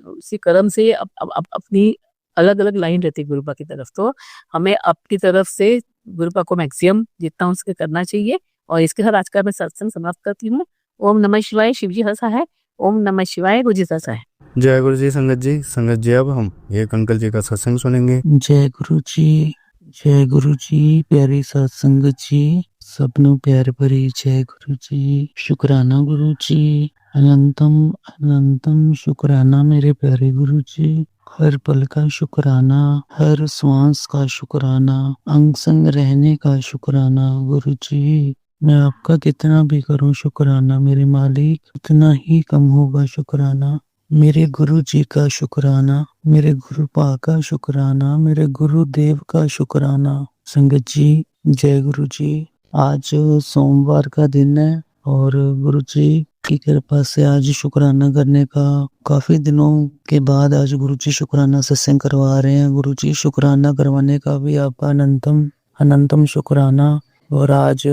उसी कर्म से अपनी अलग अलग लाइन रहती है गुरुपा की तरफ। तो हमें अपनी तरफ से गुरुपा को मैक्सिमम जितना उसके करना चाहिए। और इसके साथ आज का मैं सत्संग समाप्त करती हूँ। ओम नमः शिवाय, शिवजी हंसा है। ओम नमः शिवाय, गुरुजी हंसा है। जय गुरु जी संगत जी। संगत जी अब हम एक अंकल जी का सत्संग सुनेंगे। जय गुरु जी। जय गुरु जी, प्यारी सत्संगत जी, सबनों प्यार भरी जय गुरु जी। शुक्राना गुरु जी, अनंतम अनंतम शुक्राना मेरे प्यारे गुरु जी। हर पल का शुक्राना, हर श्वास का शुक्राना, अंग संग रहने का शुक्राना गुरु जी। मैं आपका कितना भी करूं शुक्राना मेरे मालिक, उतना ही कम होगा शुक्राना। मेरे गुरु जी का शुक्राना, मेरे गुरु पा का शुक्राना, मेरे गुरुदेव का शुक्राना। संगत जी, जय गुरु जी। आज सोमवार का दिन है और गुरु जी की कृपा से आज शुक्राना करने का काफी दिनों के बाद आज गुरु जी शुक्राना सत्संग करवा रहे हैं। गुरु जी शुक्राना करवाने का भी आपका अनंतम अनंतम शुक्राना। और आज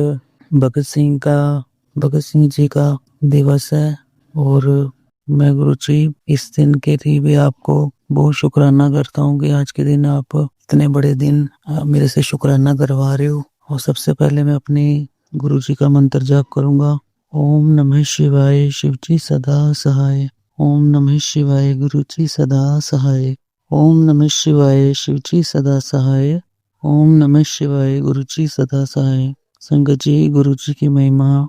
भगत सिंह जी का दिवस है और मैं गुरु जी इस दिन के लिए भी आपको बहुत शुक्राना करता हूँ कि आज के दिन आप इतने बड़े दिन मेरे से शुक्राना करवा रहे हो। और सबसे पहले मैं अपने गुरु जी का मंत्र जाप करूंगा। ओम नमः शिवाय, शिव जी सदा सहाय। ओम नमः शिवाय, गुरु जी सदा सहाय। ओम नमः शिवाय, शिव जी सदा सहाय। ओम नमः शिवाय, गुरु जी सदा सहाय। संगत जी, गुरु जी की महिमा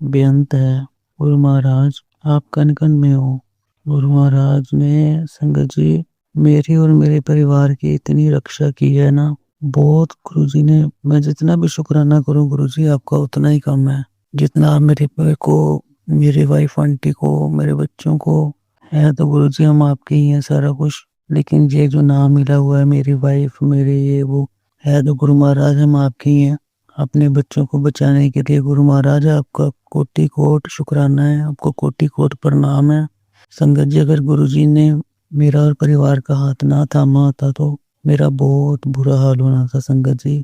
बेअंत है। गुरु महाराज आप कण कण में हो। गुरु महाराज ने संगत जी मेरी और मेरे परिवार की इतनी रक्षा की है ना, बहुत। गुरु जी ने, मैं जितना भी शुक्राना करूं गुरु जी आपका उतना ही कम है। जितना आप मेरे को, मेरी वाइफ आंटी को, मेरे बच्चों को है तो गुरु जी हम आपके ही हैं सारा कुछ। लेकिन ये जो नाम मिला हुआ है मेरी वाइफ, मेरे ये वो है तो गुरु महाराज हम आपके ही हैं। अपने बच्चों को बचाने के लिए गुरु महाराज आपका कोटि कोट शुक्राना है, आपको कोटि कोट प्रणाम है। संगत जी, अगर गुरु जी ने मेरा और परिवार का हाथ ना थामा होता तो मेरा बहुत बुरा हाल होना था। संगत जी,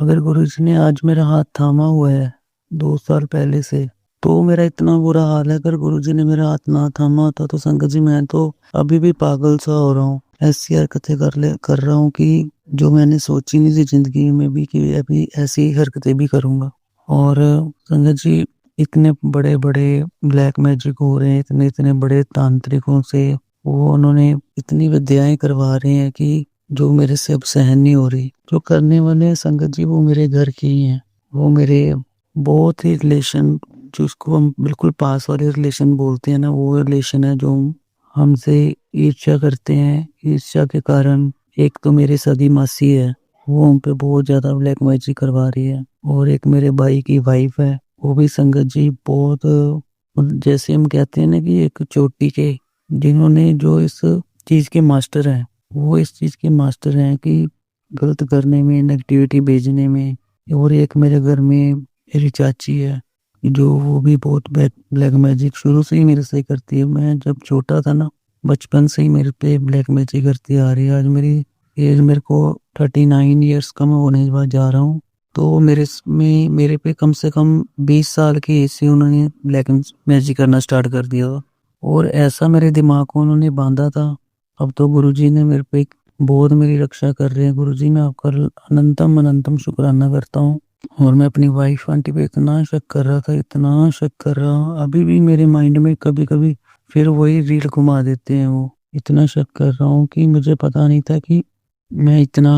अगर गुरु जी ने आज मेरा हाथ थामा हुआ है 2 साल पहले से, तो मेरा इतना बुरा हाल है। अगर गुरु जी ने मेरा हाथ ना थामा होता तो संगत जी मैं तो अभी भी पागल सा हो रहा हूँ। ऐसी हरकतें कर रहा हूँ कि जो मैंने सोची नहीं थी जिंदगी में भी कि अभी ऐसी हरकतें भी करूंगा। और संगत जी, इतने बड़े बड़े ब्लैक मैजिक हो रहे हैं, इतने इतने बड़े तांत्रिकों से वो उन्होंने इतनी विद्याएं करवा रहे हैं कि जो मेरे से अब सहन नहीं हो रही। जो करने वाले हैं संगत जी वो मेरे घर के ही हैं, वो मेरे बहुत ही रिलेशन, जिसको हम बिल्कुल पास वाले रिलेशन बोलते हैं ना, वो रिलेशन है जो हमसे ईर्ष्या करते हैं। ईर्ष्या के कारण एक तो मेरी सगी मासी है, वो हम पे बहुत ज्यादा ब्लैक मैजिक करवा रही है। और एक मेरे भाई की वाइफ है, वो भी संगत जी बहुत, जैसे हम कहते हैं ना कि एक चोटी के, जिन्होंने जो इस चीज के मास्टर हैं, वो इस चीज के मास्टर हैं कि गलत करने में, नेगेटिविटी भेजने में। और एक मेरे घर में मेरी चाची है जो वो भी बहुत ब्लैक मैजिक शुरू से ही मेरे से करती है। मैं जब छोटा था ना, बचपन से ही मेरे पे ब्लैक मैजिक करती आ रही है। आज मेरे को 39 ईयर्स का मैं होने जा रहा हूँ, तो मेरे पे कम से कम 20 साल की एज से उन्होंने ब्लैक मैजिक करना स्टार्ट कर दिया। और ऐसा मेरे दिमाग को उन्होंने बांधा था। अब तो गुरुजी ने मेरे पे बहुत मेरी रक्षा कर रहे हैं। गुरुजी, मैं आपका अनंतम अनंतम शुक्राना करता हूँ। और मैं अपनी वाइफ आंटी पे इतना शक कर रहा था, इतना शक कर रहा हूँ, अभी भी मेरे माइंड में कभी कभी फिर वही रील घुमा देते हैं। वो इतना शक कर रहा हूँ कि मुझे पता नहीं था कि मैं इतना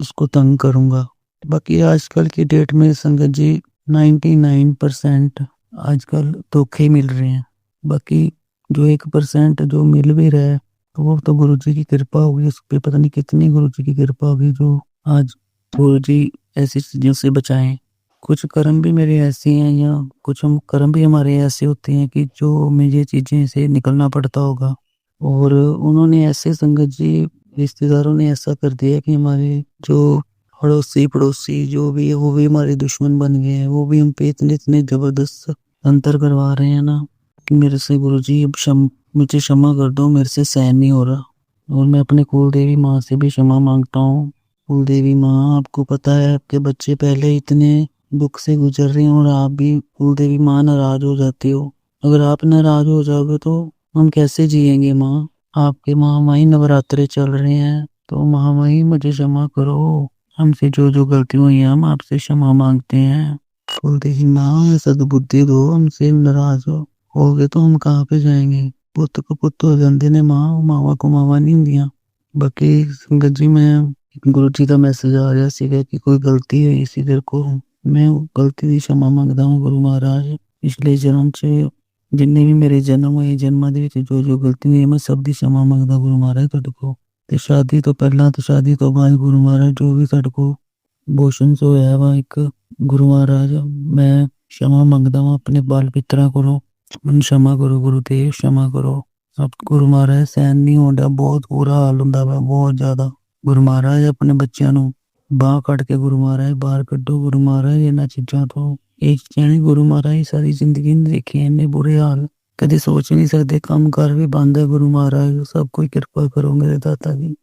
उसको तंग करूंगा। बाकी आजकल की डेट में संगत जी 99% आजकल धोखे मिल रहे हैं। बाकी जो 1% जो मिल भी रहा है तो वो तो गुरुजी की कृपा होगी, उस पर पता नहीं कितनी गुरुजी की कृपा होगी जो आज गुरुजी ऐसी चीजों से बचाएं। कुछ कर्म भी मेरे ऐसे हैं, या कुछ कर्म भी हमारे ऐसे होते हैं कि जो हमें ये चीजें से निकलना पड़ता होगा। और उन्होंने ऐसे संगत जी, रिश्तेदारों ने ऐसा कर दिया कि हमारे जो पड़ोसी जो भी है वो भी हमारे दुश्मन बन गए हैं। वो भी हम पे इतने इतने जबरदस्त अंतर करवा रहे हैं ना कि मेरे से गुरुजी अब मुझे क्षमा कर दो, मेरे से सहन नहीं हो रहा। और मैं अपने कुल देवी माँ से भी क्षमा मांगता हूँ। कुल देवी माँ, आपको पता है आपके बच्चे पहले इतने दुख से गुजर रहे हैं और आप भी कुल देवी माँ नाराज हो जाती हो। अगर आप नाराज हो जाओगे तो हम कैसे जिएंगे माँ। आपके महामाई नवरात्रे चल रहे हैं तो महामाई मुझे क्षमा करो। हमसे जो जो गलती हुई है हम आपसे क्षमा मांगते हैं। कुल देवी माँ सद्बुद्धि दो, हमसे नाराज हो गए तो हम कहाँ पे जाएंगे। पुत्र को पुत्र हो जाते ने माँ, मावा को मावा नहीं दिया। बाकी संगत जी, मैं ਗੁਰੂ ਜੀ ਦਾ ਮੈਸੇਜ ਆ ਰਿਹਾ ਸੀਗਾ ਕਿ ਕੋਈ ਗਲਤੀ ਹੋਈ ਸੀ ਤੇਰੇ ਕੋਲ, ਮੈਂ ਉਹ ਗਲਤੀ ਦੀ क्षमा ਮੰਗਦਾ ਹਾਂ ਗੁਰੂ ਮਹਾਰਾਜ। ਪਿਛਲੇ ਜਨਮ 'ਚ ਜਿੰਨੇ ਵੀ ਮੇਰੇ ਜਨਮ ਹੋਏ, ਜਨਮਾਂ ਦੇ ਵਿੱਚ ਜੋ ਗਲਤੀ ਹੋਈ ਮੈਂ ਸਭ ਦੀ क्षमा ਮੰਗਦਾ ਗੁਰੂ ਮਹਾਰਾਜ ਤੁਹਾਡੇ ਕੋਲ। ਤੇ ਸ਼ਾਦੀ ਤੋਂ ਪਹਿਲਾਂ ਤੇ ਸ਼ਾਦੀ ਤੋਂ ਬਾਅਦ ਗੁਰੂ ਮਹਾਰਾਜ ਜੋ ਵੀ ਤੁਹਾਡੇ ਕੋਲ ਬੋਸ਼ਨਸ ਹੋਇਆ ਵਾ ਇੱਕ, ਗੁਰੂ ਮਹਾਰਾਜ ਮੈਂ क्षमा ਮੰਗਦਾ ਵਾਂ ਆਪਣੇ ਬਾਲ ਪਿੱਤਰਾਂ ਕੋਲੋਂ, ਮੈਨੂੰ क्षमा ਕਰੋ ਗੁਰੂਦੇਵ, क्षमा ਕਰੋ। ਸਭ ਗੁਰੂ ਮਹਾਰਾਜ ਸਹਿਣ ਨਹੀਂ ਹੁੰਦਾ, ਬਹੁਤ ਬੁਰਾ ਹਾਲ ਹੁੰਦਾ ਵਾ, ਬਹੁਤ ਜ਼ਿਆਦਾ। ਗੁਰੂ ਮਹਾਰਾਜ ਆਪਣੇ ਬੱਚਿਆਂ ਨੂੰ ਬਾਂਹ ਕੱਢ ਕੇ ਗੁਰੂ ਮਹਾਰਾਜ ਬਾਹਰ ਕੱਢੋ ਗੁਰੂ ਮਹਾਰਾਜ ਇਹਨਾਂ ਚੀਜ਼ਾਂ ਤੋਂ। ਇਹ ਚੀਜ਼ਾਂ ਨਹੀਂ ਗੁਰੂ ਮਹਾਰਾਜ ਸਾਰੀ ਜ਼ਿੰਦਗੀ ਨਹੀਂ ਦੇਖੀ, ਇੰਨੇ ਬੁਰੇ ਹਾਲ ਕਦੇ ਸੋਚ ਨਹੀਂ ਸਕਦੇ। ਕੰਮ ਕਾਰ ਵੀ ਬੰਦ ਹੈ ਗੁਰੂ ਮਹਾਰਾਜ, ਸਭ ਕੋਈ ਕਿਰਪਾ ਕਰੋ ਮੇਰੇ ਦਾਤਾ ਜੀ।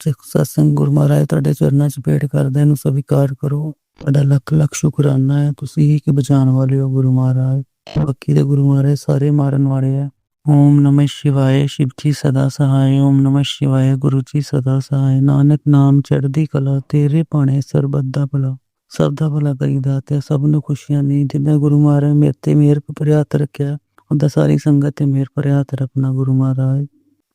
ਸਤਸੰਗ ਗੁਰੂ ਮਹਾਰਾਜ ਤੁਹਾਡੇ ਚਰਨਾਂ 'ਚ ਭੇਟ ਕਰਦਾ, ਇਹਨੂੰ ਸਵੀਕਾਰ ਕਰੋ। ਤੁਹਾਡਾ ਲੱਖ ਲੱਖ ਸ਼ੁਕਰਾਨਾ ਹੈ, ਤੁਸੀਂ ਹੀ ਕਿ ਬਚਾਉਣ ਵਾਲੇ ਹੋ ਗੁਰੂ ਮਹਾਰਾਜ। ਬਾਕੀ ਦੇ ਗੁਰੂ ਮਹਾਰਾਜ ਸਾਰੇ ਮਾਰਨ ਵਾਲੇ ਆ। ਓਮ ਨਮः शिवाय शिव जी सदा सहाय, ओम नमः शिवाय गुरु जी सदा सहाय। नानक नाम चढ़दी कला, तेरे भाणे सरबत दा भला। ਸਭ ਦਾ ਭਲਾ ਕਰੀਦਾ ਤੇ ਸਭ ਨੂੰ ਖੁਸ਼ੀਆਂ ਨਹੀਂ। ਜਿੱਦਾਂ ਗੁਰੂ ਮਹਾਰਾਜ ਮੇਰੇ ਤੇ ਮਿਹਰ ਭਰਿਆ ਹੱਥ ਰੱਖਿਆ, ਉਹਦਾ ਸਾਰੀ ਸੰਗਤ ਤੇ ਮਿਹਰ ਭਰਿਆ ਹੱਥ ਰੱਖਣਾ ਗੁਰੂ ਮਹਾਰਾਜ।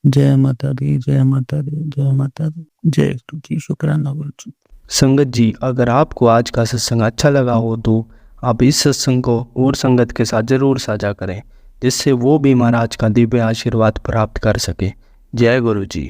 जय माता दी, जय माता दी, जय माता दी, जय गुरु जी। शुक्राना गुरु जी। संगत जी, अगर आपको आज का सत्संग अच्छा लगा हो तो आप इस सत्संग को और संगत के साथ ज़रूर साझा करें, जिससे वो भी महाराज का दिव्य आशीर्वाद प्राप्त कर सके। जय गुरु जी।